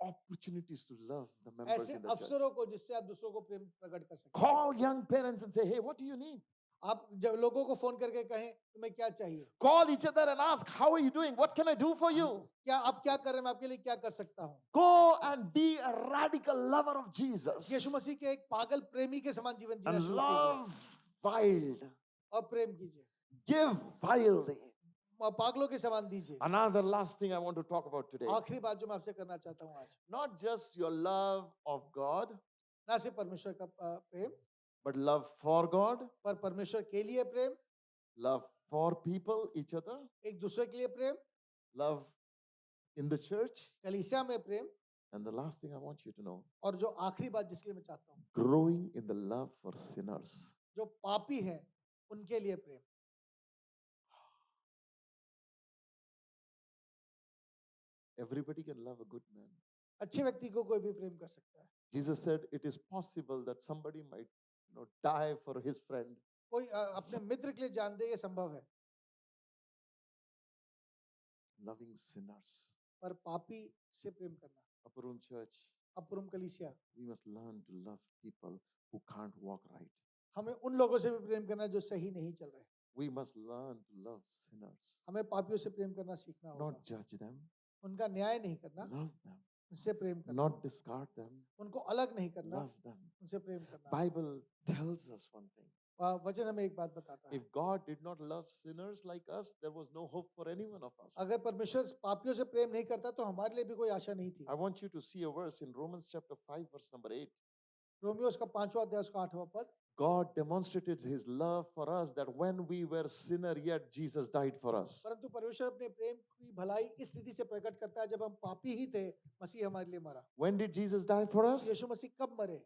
opportunities to love the members ऐसे in the church. अवसरों को जिससे आप दूसरों को प्रेम प्रकट कर सकते हैं। Call young parents and say, hey, what do you need? आप जब लोगों को फोन करके कहें तुम्हें क्या चाहिए, Call each other and ask, how are you doing? What can I do for you? क्या आप क्या कर रहे हैं, मैं आपके लिए क्या कर सकता हूँ। Go and be a radical lover of Jesus. यीशु मसीह के एक पागल प्रेमी के समान जीवन जीना And शुरू कीजिए love wild. और प्रेम कीजिए, Give wildly. पागलों के समान दीजिए। Another last thing I want to talk about today. आखिरी बात जो मैं आपसे करना चाहता हूँ आज, Not just your love of God, ना सिर्फ परमेश्वर का प्रेम, but love for God, पर परमेश्वर के लिए प्रेम, love for people, each other, एक दूसरे के लिए प्रेम, love in the church. कलीसिया में प्रेम, And the last thing I want you to know, और जो आखिरी बात जिसके लिए मैं चाहता हूँ, growing in the love for sinners. जो पापी हैं उनके लिए प्रेम। Everybody can love a good man. अच्छे व्यक्ति को कोई भी प्रेम कर सकता है। Jesus said it is possible that somebody might die for his friend. कोई अपने मित्र के लिए जान दे, ये संभव है, Loving sinners. पर पापी से प्रेम करना। Upper Room Church, अपुरुम कलीसिया, we must learn to love people who can't walk right. हमें उन लोगों से भी प्रेम करना जो सही नहीं चल रहे। We must learn to love sinners, हमें पापियों से प्रेम करना सीखना होगा। not judge them, उनका न्याय नहीं करना, love them, उनसे प्रेम करना, not discard them, उनको अलग नहीं करना, love them. उनसे प्रेम करना। Bible tells us one thing. वचन हमें एक बात बताता है, If God did not love sinners like us, there was no hope for any one of us. अगर परमेश्वर पापियों से प्रेम नहीं करता तो हमारे लिए भी कोई आशा नहीं थी। I want you to see a verse in Romans chapter 5 verse number 8. Romeo उसका 5वां अध्याय उसका 8वां पद, God demonstrated his love for us that when we were sinner yet Jesus died for us. परंतु परमेश्वर अपने प्रेम की भलाई इस रीति से प्रकट करता है, जब हम पापी ही थे मसीह हमारे लिए मरा। When did Jesus die for us? यीशु मसीह कब मरे?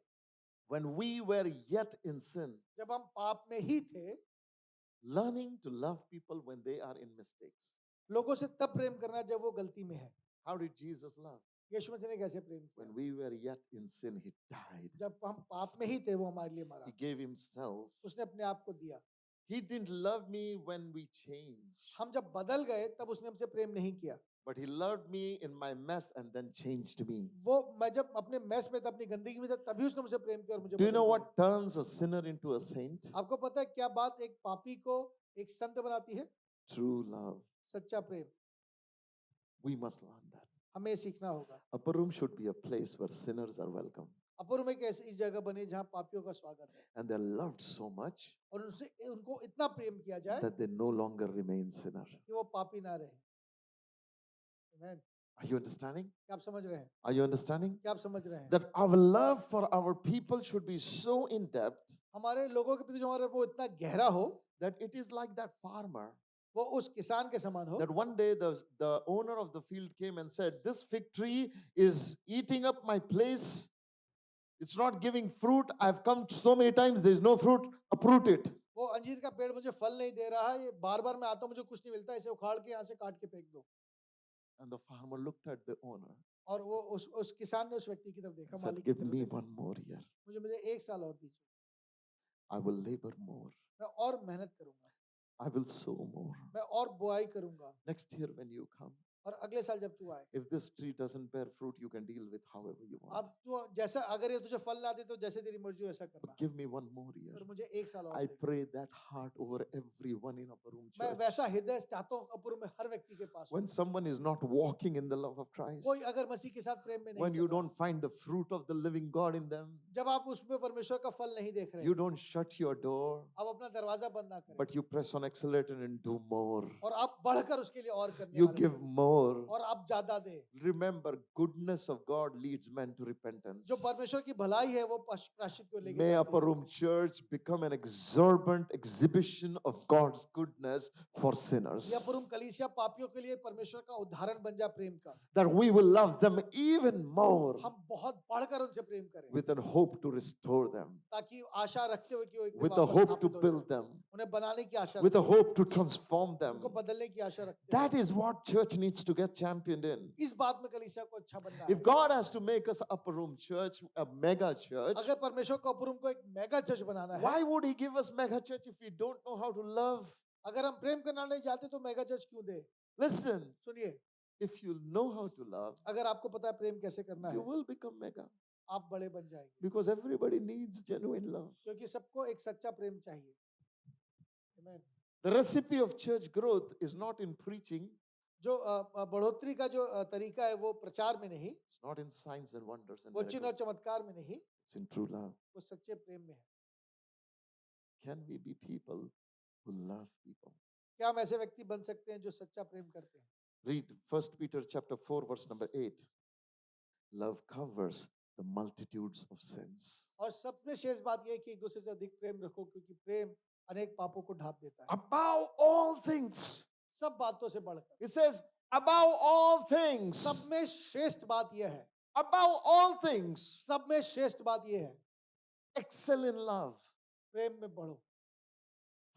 When we were yet in sin, जब हम पाप में ही थे। learning to love people when they are in mistakes. लोगों से तब प्रेम करना जब वो गलती में है। How did Jesus love? यीशु मसीह ने कैसे प्रेम When किया? we were yet in sin, he died. जब हम पाप में ही थे वो हमारे लिए मरा। He gave himself. उसने अपने आप को दिया। He didn't love me when we changed, हम जब बदल गए तब उसने हमसे प्रेम नहीं किया। but he loved me in my mess and then changed me. वो मैं जब अपने मैस में था, अपनी गंदगी में था, तभी उसने मुझसे प्रेम किया और मुझे Do you बदल know दिया। what turns a sinner into a saint? आपको पता है क्या बात एक पापी को एक संत बनाती है? True love. सच्चा प्रेम। We must learn that. हमें ये सीखना होगा। Upper room should be a place where sinners are welcome अपुर में एक ऐसी जगह बने जहाँ पापियों का स्वागत है and they're loved so much और उनसे उनको इतना प्रेम किया जाए that they no longer remain sinner. कि वो पापी ना रहे। Amen. Are you understanding? क्या आप समझ रहे हैं? Are you understanding? क्या आप समझ रहे हैं? That our love for our people should be so in depth हमारे लोगों के प्रति जो हमारा वो इतना गहरा हो, that it is like that farmer. वो उस किसान के समान हो, That one day the owner of the field came and said, this fig tree is eating up my place. It's not giving fruit. I've come so many times, there is no fruit. Uproot it. वो अंजीर का पेड़ मुझे फल नहीं दे रहा है, ये बार-बार मैं आता हूँ मुझे कुछ नहीं मिलता, इसे उखाड़ के यहाँ से काट के फेंक दो। And the farmer looked at the owner और वो उस किसान ने उस व्यक्ति की तरफ देखा, and said, मालिक की give तरफ me देखा, one more year. मुझे 1 साल और दीजिए, I will labor more. मैं और मेहनत करूंगा, I will sow more. मैं और बुआई करूंगा, Next year when you come, और अगले साल जब तू आए, if this tree doesn't bear fruit, you can deal with however you want. अब तू जैसा अगर ये तुझे फल ना दे तो जैसे तेरी मर्जी हो वैसा करना, But give me one more year. और मुझे 1 साल और I they. pray that heart over everyone in Upper Room मैं Church. वैसा हृदय चाहता हूँ अपूर्व में हर व्यक्ति के पास हो। When someone is not walking in the love of Christ, कोई अगर मसीह के साथ प्रेम में नहीं when you चल रहा, don't find the fruit of the living God in them, जब आप उसमें परमेश्वर का फल नहीं देख रहे, you don't shut your door, आप अपना दरवाजा बंद ना करें, but you press on accelerator and do more. और आप बढ़कर उसके लिए और करने You वाले give बनें, more. और आप ज्यादा दे। Remember, goodness of God leads men to repentance. जो परमेश्वर की भलाई है वो प्रायश्चित को लेके May जाती Upper है। Room Church become an exorbitant exhibition of God's goodness for sinners. या पुरुम कलीसिया पापियों के लिए परमेश्वर का उदाहरण बन जाए प्रेम का। That we will love them even more हम बहुत बढ़कर उनसे प्रेम करें, with a hope to restore them, ताकि आशा रखते हुए कि वो एक दिन with a वापस hope to स्थापित हो build जाए। them, उन्हें बनाने की आशा with a रखते hope to transform हैं, them. उनको बदलने की आशा रखते हैं। That is what church needs to get championed in. इस बात में कलीसिया को अच्छा बनना है। If God has to make us Upper Room Church, a mega church, अगर परमेश्वर को अपुरुम को एक मेगा चर्च बनाना है, why would He give us mega church if we don't know how to love अगर हम प्रेम करना नहीं जानते तो मेगा चर्च क्यों दे? Listen, सुनिए, if you know how to love, अगर आपको पता है प्रेम कैसे करना you है, will become mega. आप बड़े बन जाएंगे, Because everybody needs genuine love. क्योंकि सबको एक सच्चा प्रेम चाहिए। Amen. The recipe of church growth is not in preaching, जो बढ़ोतरी का जो तरीका है वो प्रचार में नहीं, it's not in signs and wonders and वो चिन्ह और miracles. चमत्कार में नहीं, It's in true love. वो सच्चे प्रेम में है। Can we be people who love people? क्या हम ऐसे व्यक्ति बन सकते हैं जो सच्चा प्रेम करते हैं? Read 1 Peter chapter 4 verse number 8. Love covers the multitudes of sins. और सबसे शेष बात यह है कि एक दूसरे से अधिक प्रेम रखो, क्योंकि प्रेम अनेक पापों को ढांप देता है। Above all things. सब बातों से बढ़कर, It says, above all things. सब में श्रेष्ठ बात यह है, Above all things. सब में श्रेष्ठ बात यह है, Excel in love. प्रेम में बढ़ो,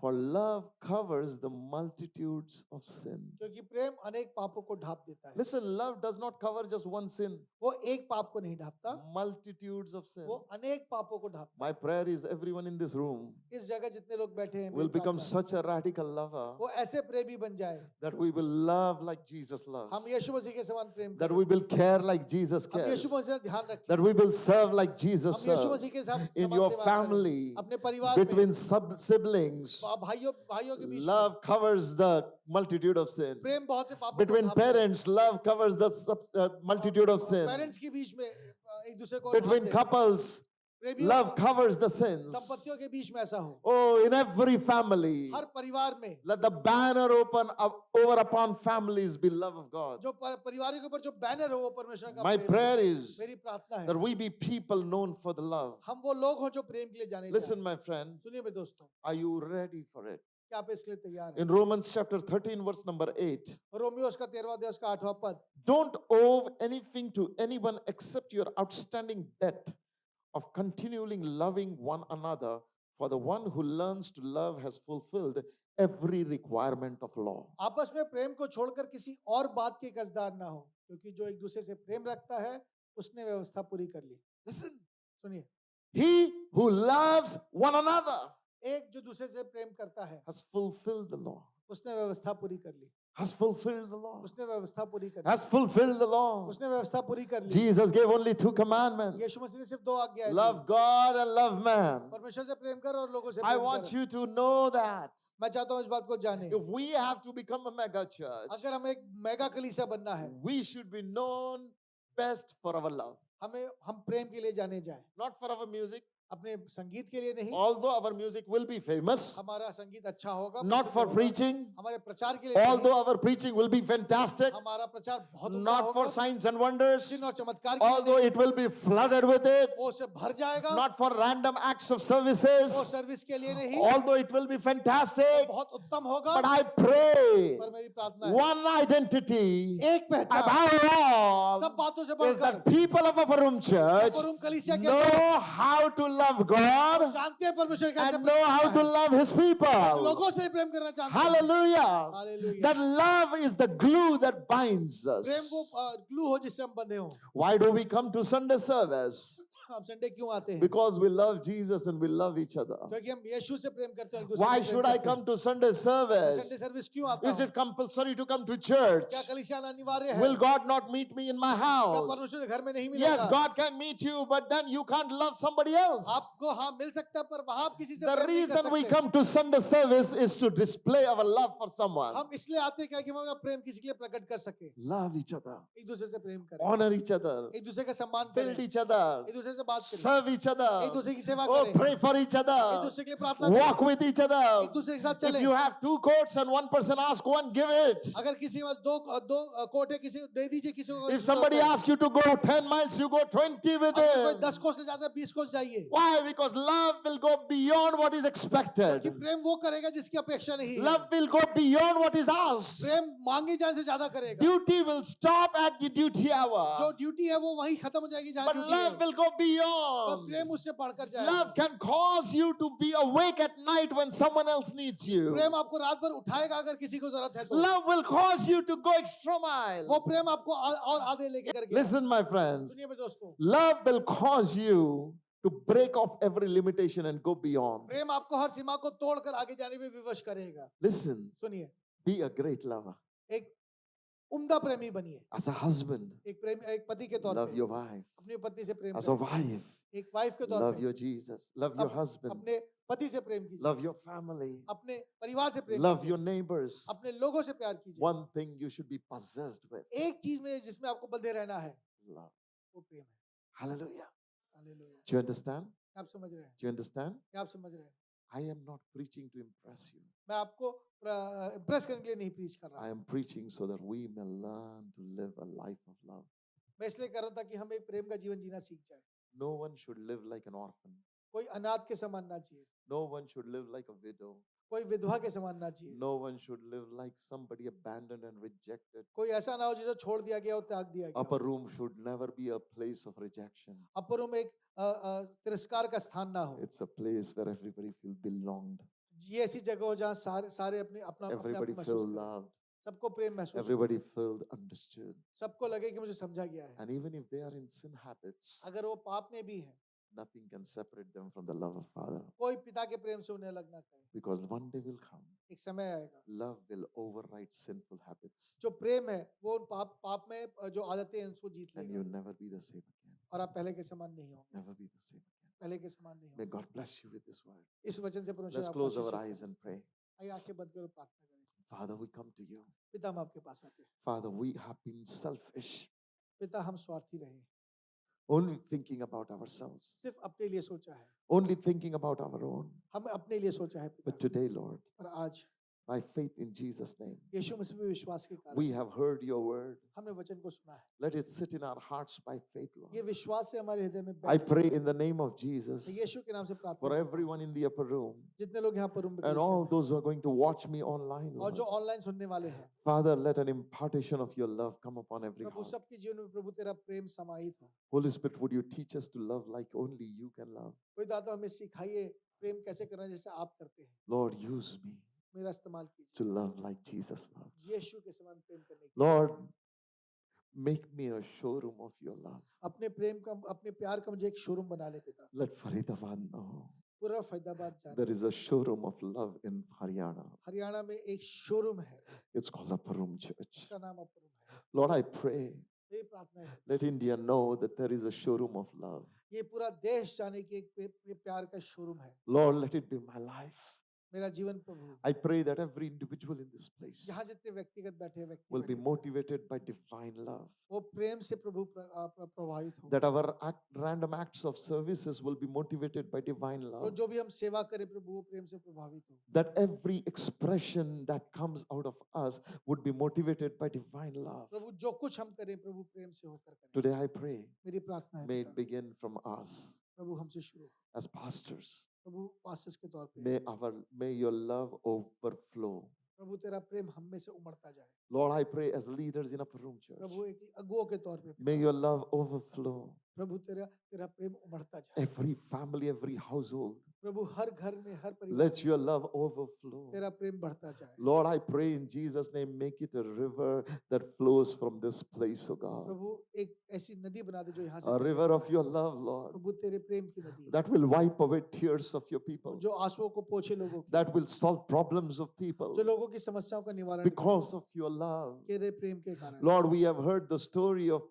For love covers the multitudes of sin. क्योंकि प्रेम अनेक पापों को ढांप देता है। Listen, love does not cover just one sin. वो एक पाप को नहीं ढांपता, Multitudes of sin. वो अनेक पापों को ढांपता My prayer is everyone in this room है। इस जगह जितने लोग बैठे हैं, will मेरी become प्रार्थना है, such a radical lover वो ऐसे प्रेमी बन जाए, that we will love like Jesus loves. हम यीशु मसीह के समान प्रेम That करें, we will care like Jesus हम cares. यीशु मसीह का ध्यान रखें, That we will serve like Jesus हम यीशु serves. मसीह के साथ In समान your सेवा करें, family, अपने परिवार में, between siblings, भाइयों के बीच में, love covers the multitude of sin. प्रेम बहुत से पापों को Between ढांपता है। parents, love covers the multitude of sin. Parents के बीच में एक दूसरे को Between ढांपते हैं। couples, प्रेमियों love का- covers the sins. दंपतियों के बीच में ऐसा हो, Oh, in every family, हर परिवार में let the banner open up over upon families be love of God. जो परिवारों के ऊपर जो बैनर हो वो परमेश्वर का My प्रेम prayer है। is मेरी प्रार्थना है that we be people known for the love. हम वो लोग हो जो प्रेम के लिए जाने Listen, जाएं। my friend, सुनिए मेरे दोस्तों, are you ready for it? क्या आप इसके लिए तैयार हैं? In Romans chapter 13, verse number 8, Romeo उसका 13वां अध्याय उसका 8वां पद, don't owe anything to anyone except your outstanding debt of continually loving one another, for the one who learns to love has fulfilled every requirement of law. आपस में प्रेम को छोड़कर किसी और बात के कर्जदार ना हो, क्योंकि जो एक दूसरे से प्रेम रखता है उसने व्यवस्था पूरी कर ली। Listen, सुनिए, he who loves one another एक जो दूसरे से प्रेम करता है has fulfilled the law. उसने व्यवस्था पूरी कर ली, Has fulfilled the law. उसने व्यवस्था पूरी कर ली, Has fulfilled the law. उसने व्यवस्था पूरी कर ली। Jesus gave only 2 commandments. यीशु मसीह ने सिर्फ 2 आज्ञाएं दी, Love God and love man. परमेश्वर से प्रेम कर और लोगों से I प्रेम want कर। you to know that मैं चाहता हूँ इस बात को जाने, if we have to become a mega church, अगर हमें एक मेगा कलीसिया बनना है, we should be known best for our love, हम प्रेम के लिए जाने जाएं, not for our music. अपने संगीत के लिए नहीं, Although our music will be famous, हमारा संगीत अच्छा होगा, not प्रसिद्ध for होगा, preaching. हमारे प्रचार के लिए नहीं, Although our preaching will be fantastic, हमारा प्रचार बहुत उत्तम not for होगा, signs and wonders. चिन्ह और चमत्कार के लिए Although नहीं, it will be flooded with it, वो से भर जाएगा, not for random acts of वो services. सर्विस के लिए नहीं, Although it will be fantastic, बहुत उत्तम होगा, but I pray पर मेरी प्रार्थना है one identity एक पहचान above all सब बातों से is बढ़कर that people of Upper Room Church Upper Room कलीसिया के know how to love God जानते हैं परमेश्वर कैसे and प्रेम know how करना to है, love His people. लोगों से प्रेम करना जानते हैं। Hallelujah. Hallelujah. That love is the glue that binds प्रेम वो us. ग्लू हो जिससे हम बंधे हों। Why do we come to Sunday service? हम संडे क्यों आते हैं? Because we love Jesus and we love each other. क्योंकि हम यीशु से प्रेम करते हैं, एक दूसरे Why से प्रेम should I करते हैं। come to Sunday Sunday service? Service क्यों आता Is हूं? it compulsory to come to church? क्या कलीसिया आना अनिवार्य है? Will God not meet me in my क्या house? परमेश्वर के घर में नहीं मिलेगा? Yes, God can meet you, but then you can't love somebody else. आपको हाँ मिल सकता है, पर वहाँ आप किसी से The प्रेम नहीं कर reason we सकते। come to Sunday service is to display our love for someone. हम इसलिए आते हैं क्या कि हम अपना प्रेम किसी के लिए प्रकट कर सके, Love each other, एक दूसरे से प्रेम करें, honor each other, एक दूसरे का सम्मान build करें, each other, एक दूसरे से बात करें, serve each एक other, दूसरे की सेवा oh, करें, pray for each एक other, दूसरे के लिए प्रार्थना करें, walk with each other. एक दूसरे के साथ If चलें। you have 2 coats and one person asks one, give it. अगर किसी के पास दो कोट है, किसी को दे दीजिए, किसी को If somebody asks you to go 10 miles, you go 20 with अगर कोई it. 10 कोस ले जाता है, 20 कोस जाइए, Why? Because love will go beyond what is कि expected. प्रेम वो करेगा जिसकी अपेक्षा नहीं है, Love will go beyond what is asked. प्रेम मांगी जाने से ज्यादा करेगा, Duty will stop at the duty जो hour. ड्यूटी है वो वहीं खत्म हो जाएगी जहाँ But ड्यूटी love है, will go पर beyond. प्रेम उससे बढ़कर जाएगा। Love can cause you to be awake at night when someone else needs you. प्रेम आपको रात भर उठाएगा अगर किसी को जरूरत है तो, Love will cause you to go extra वो mile. प्रेम आपको और आधे लेके करके। Listen, my friends. सुनिए मेरे दोस्तों, Love will cause you to break off every limitation and go beyond. प्रेम आपको हर सीमा को तोड़कर आगे जाने में विवश करेगा। Listen, सुनिए, be a great lover. एक उम्दा प्रेमी बनिए। As a husband, एक पति के तौर love पे your wife. अपनी पत्नी से प्रेम As a करें। wife, एक वाइफ के तौर love पे your Jesus. Love your husband. अपने पति से प्रेम कीजिए। Love your family. अपने परिवार से प्रेम Love कीजिए। your neighbors. अपने लोगों से प्यार कीजिए। One thing you should be possessed with एक चीज में जिसमें आपको बंधे रहना है, love. वो प्रेम है। Hallelujah. Hallelujah. Do you understand? क्या आप समझ रहे हैं? Do you understand? क्या आप समझ रहे हैं? I am not preaching to impress you. मैं आपको इम्प्रेस करने के लिए नहीं प्रीच कर रहा। I am preaching so that we may learn to live a life of love. मैं इसलिए कर रहा था कि हम एक प्रेम का जीवन जीना सीख जाए। No one should live like an orphan. कोई अनाथ के समान ना जिए, No one should live like a widow. कोई विधवा के समान ना जिए, No one should live like somebody abandoned and rejected. कोई ऐसा ना हो जिसे छोड़ दिया गया और त्याग दिया गया। Upper room should never be a place of rejection. Upper room एक तिरस्कार का स्थान ना हो। It's a place where everybody feels belonged. ये ऐसी जगह हो जहाँ सारे सारे अपने अपना अपने आप Everybody को feel महसूस करें। loved. सबको प्रेम महसूस हो। Everybody feel understood. सबको लगे कि मुझे समझा गया है। And even if they are in sin habits, अगर वो पाप में भी है, nothing can separate them from the love of Father. कोई पिता के प्रेम से उन्हें अलग ना करे। Because one day will come, एक समय आएगा, love will override sinful habits. जो प्रेम है वो उन पाप में जो आदतें हैं उसको जीत And लेगा you'll never be the same again. और आप पहले के समान नहीं होंगे। Never be the same again. पहले के समान नहीं May होंगे। God bless you with this word. इस वचन से परमेश्वर Let's आपको close Ashish our they. eyes and pray. आइए आंखें बंद करो, प्रार्थना करें। Father, we come to you. पिता, हम आपके पास आते हैं। Father, we have been selfish, पिता, हम स्वार्थी रहे, only thinking about ourselves, सिर्फ अपने लिए सोचा है, only thinking about our own. हम अपने लिए सोचा है But पिता। today, Lord, और आज by faith in Jesus' name, यीशु मसीह में विश्वास के कारण we have heard your word. हमने वचन को सुना है। Let it sit in our hearts by faith, ये Lord. विश्वास से हमारे हृदय में I बैठ pray in the name of Jesus मैं यीशु के नाम से प्रार्थना for करता हूं। everyone in the upper room जितने लोग यहाँ पर रूम में and बैठे all हैं those who are going to watch me online, और जो Lord. ऑनलाइन सुनने वाले हैं, Father, let an impartation of your love come upon every Prabhu heart. सबके जीवन में प्रभु तेरा प्रेम समाहित हो। Holy Spirit, would you teach us to love like only you can love? कोई दाता हमें सिखाइए प्रेम कैसे करना जैसे आप करते हैं। Lord, use me मेरा इस्तेमाल to कीजिए love like Jesus loves. यीशु के समान प्रेम करने की। Lord, make me a showroom of your love. अपने प्रेम का अपने प्यार का मुझे एक शोरूम बना ले पिता। Let Faridabad know पूरा फैदाबाद जाने there is a showroom of love in Haryana. Haryana में एक शोरूम है, It's called Upper Room Church. उसका नाम अपरूम है। Lord, I pray, ये प्रार्थना है, let India know that there is a showroom of love. ये पूरा देश जाने की एक प्यार का शोरूम है। Lord, let it be my life. मेरा जीवन प्रभु, I pray that every individual in this place यहाँ जितने व्यक्तिगत बैठे हैं will be व्यक्ति motivated by divine love. वो प्रेम से प्रभु प्रभावित हो। That our random acts of services will be motivated by divine तो love. जो भी हम सेवा करें प्रभु वो प्रेम से प्रभावित हो। That every expression that comes out of us would be motivated by divine love. प्रभु जो कुछ हम करें प्रभु प्रेम से होकर करें। Today I pray, मेरी प्रार्थना है may पिता, it begin from us प्रभु हमसे शुरू हो। as pastors. प्रभु पास्टर्स के तौर पे May your love overflow. प्रभु तेरा प्रेम हम में से उमड़ता जाए। Lord, I pray as leaders in Upper Room Church, प्रभु एक अगुओं के तौर पे may your love overflow. प्रभु तेरा तेरा प्रेम उमड़ता जाए। Every family, every household, प्रभु हर घर में हर परिवार let में your love overflow. तेरा प्रेम बढ़ता जाए। Lord, I pray in Jesus' name, make it a river that flows from this place, oh God. प्रभु एक ऐसी नदी बना दे जो यहाँ से A बहे। river of your love, Lord, प्रभु तेरे प्रेम की नदी that will wipe away tears of your people, जो आंसुओं को पोछे लोगों की, that will solve problems of people जो लोगों की समस्याओं का निवारण because of your love. करे तेरे प्रेम के कारण। Lord, we have heard the story of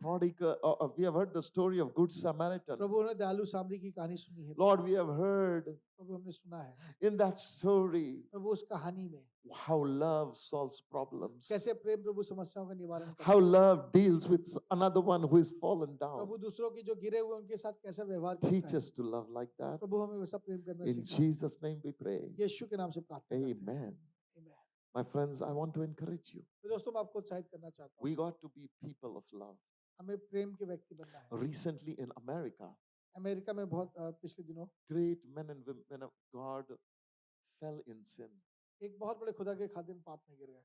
we have heard the story of Good Samaritan. प्रभु ने दयालु सामरी की कहानी सुनी है। Lord, we have heard प्रभु हमने सुना है in that story प्रभु उस कहानी में how love solves problems, कैसे प्रेम प्रभु समस्याओं का निवारण करता how है। love deals with another one who is fallen down. प्रभु दूसरों की जो गिरे हुए उनके साथ कैसा व्यवहार करता Teach है। us to love like that. प्रभु हमें वैसा प्रेम करना In सिखा। Jesus' name we pray. यीशु के नाम से प्रार्थना करते हैं। Amen. Amen। My friends, I want to encourage you. तो दोस्तों मैं आपको उत्साहित करना चाहता हूँ, We got to be people of love. हमें प्रेम के व्यक्ति बनना है। Recently in America, अमेरिका में बहुत पिछले दिनों great men and women of God fell in sin. एक बहुत बड़े खुदा के खादिम पाप में गिर गए।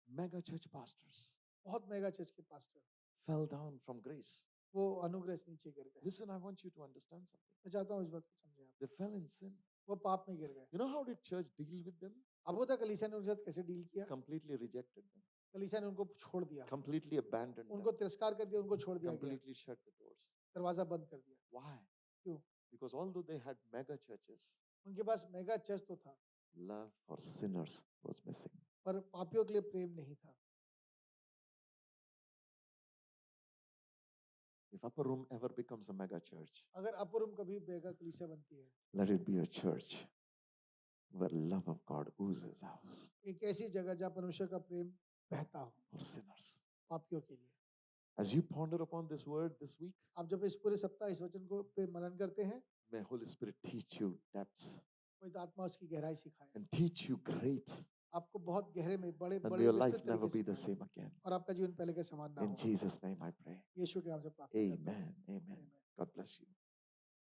Mega church pastors बहुत मेगा चर्च के pastor fell down from grace. वो अनुग्रह से नीचे गिर गए। Listen, I want you to understand something. मैं चाहता हूँ इस बात को समझें आप। They fell in sin. वो पाप में गिर गए। You know how did church deal with them? अब होता कलीसिया ने उनके साथ कैसे डील किया? Completely rejected them, कलीसिया ने उनको छोड़ दिया, completely abandoned उनको them, तिरस्कार कर दिया, उनको छोड़ दिया गया, completely shut the doors. दरवाजा बंद कर दिया। Why? क्यों? Because although they had mega churches, उनके पास मेगा चर्च तो था, love for sinners was missing. पर पापियों के लिए प्रेम नहीं था। If Upper Room ever becomes a mega church, अगर अपुरम कभी मेगा कलीसिया बनती है, let it be a church where love of God oozes out एक ऐसी जगह जहाँ परमेश्वर का प्रेम बहता हो for sinners. पापियों के लिए। As you ponder upon this word this week, आप जब इस पूरे सप्ताह इस वचन को पे मनन करते हैं, may Holy Spirit teach you depths पवित्र आत्मा उसकी गहराई सिखाए, and teach you great, आपको बहुत गहरे में बड़े and may बड़े your विस्तृत life never तरीके be the से same again. और आपका जीवन पहले के समान ना In हो। Jesus' name I pray. यीशु के नाम से प्रार्थना करता हूं। Amen. Amen. Amen. God bless you.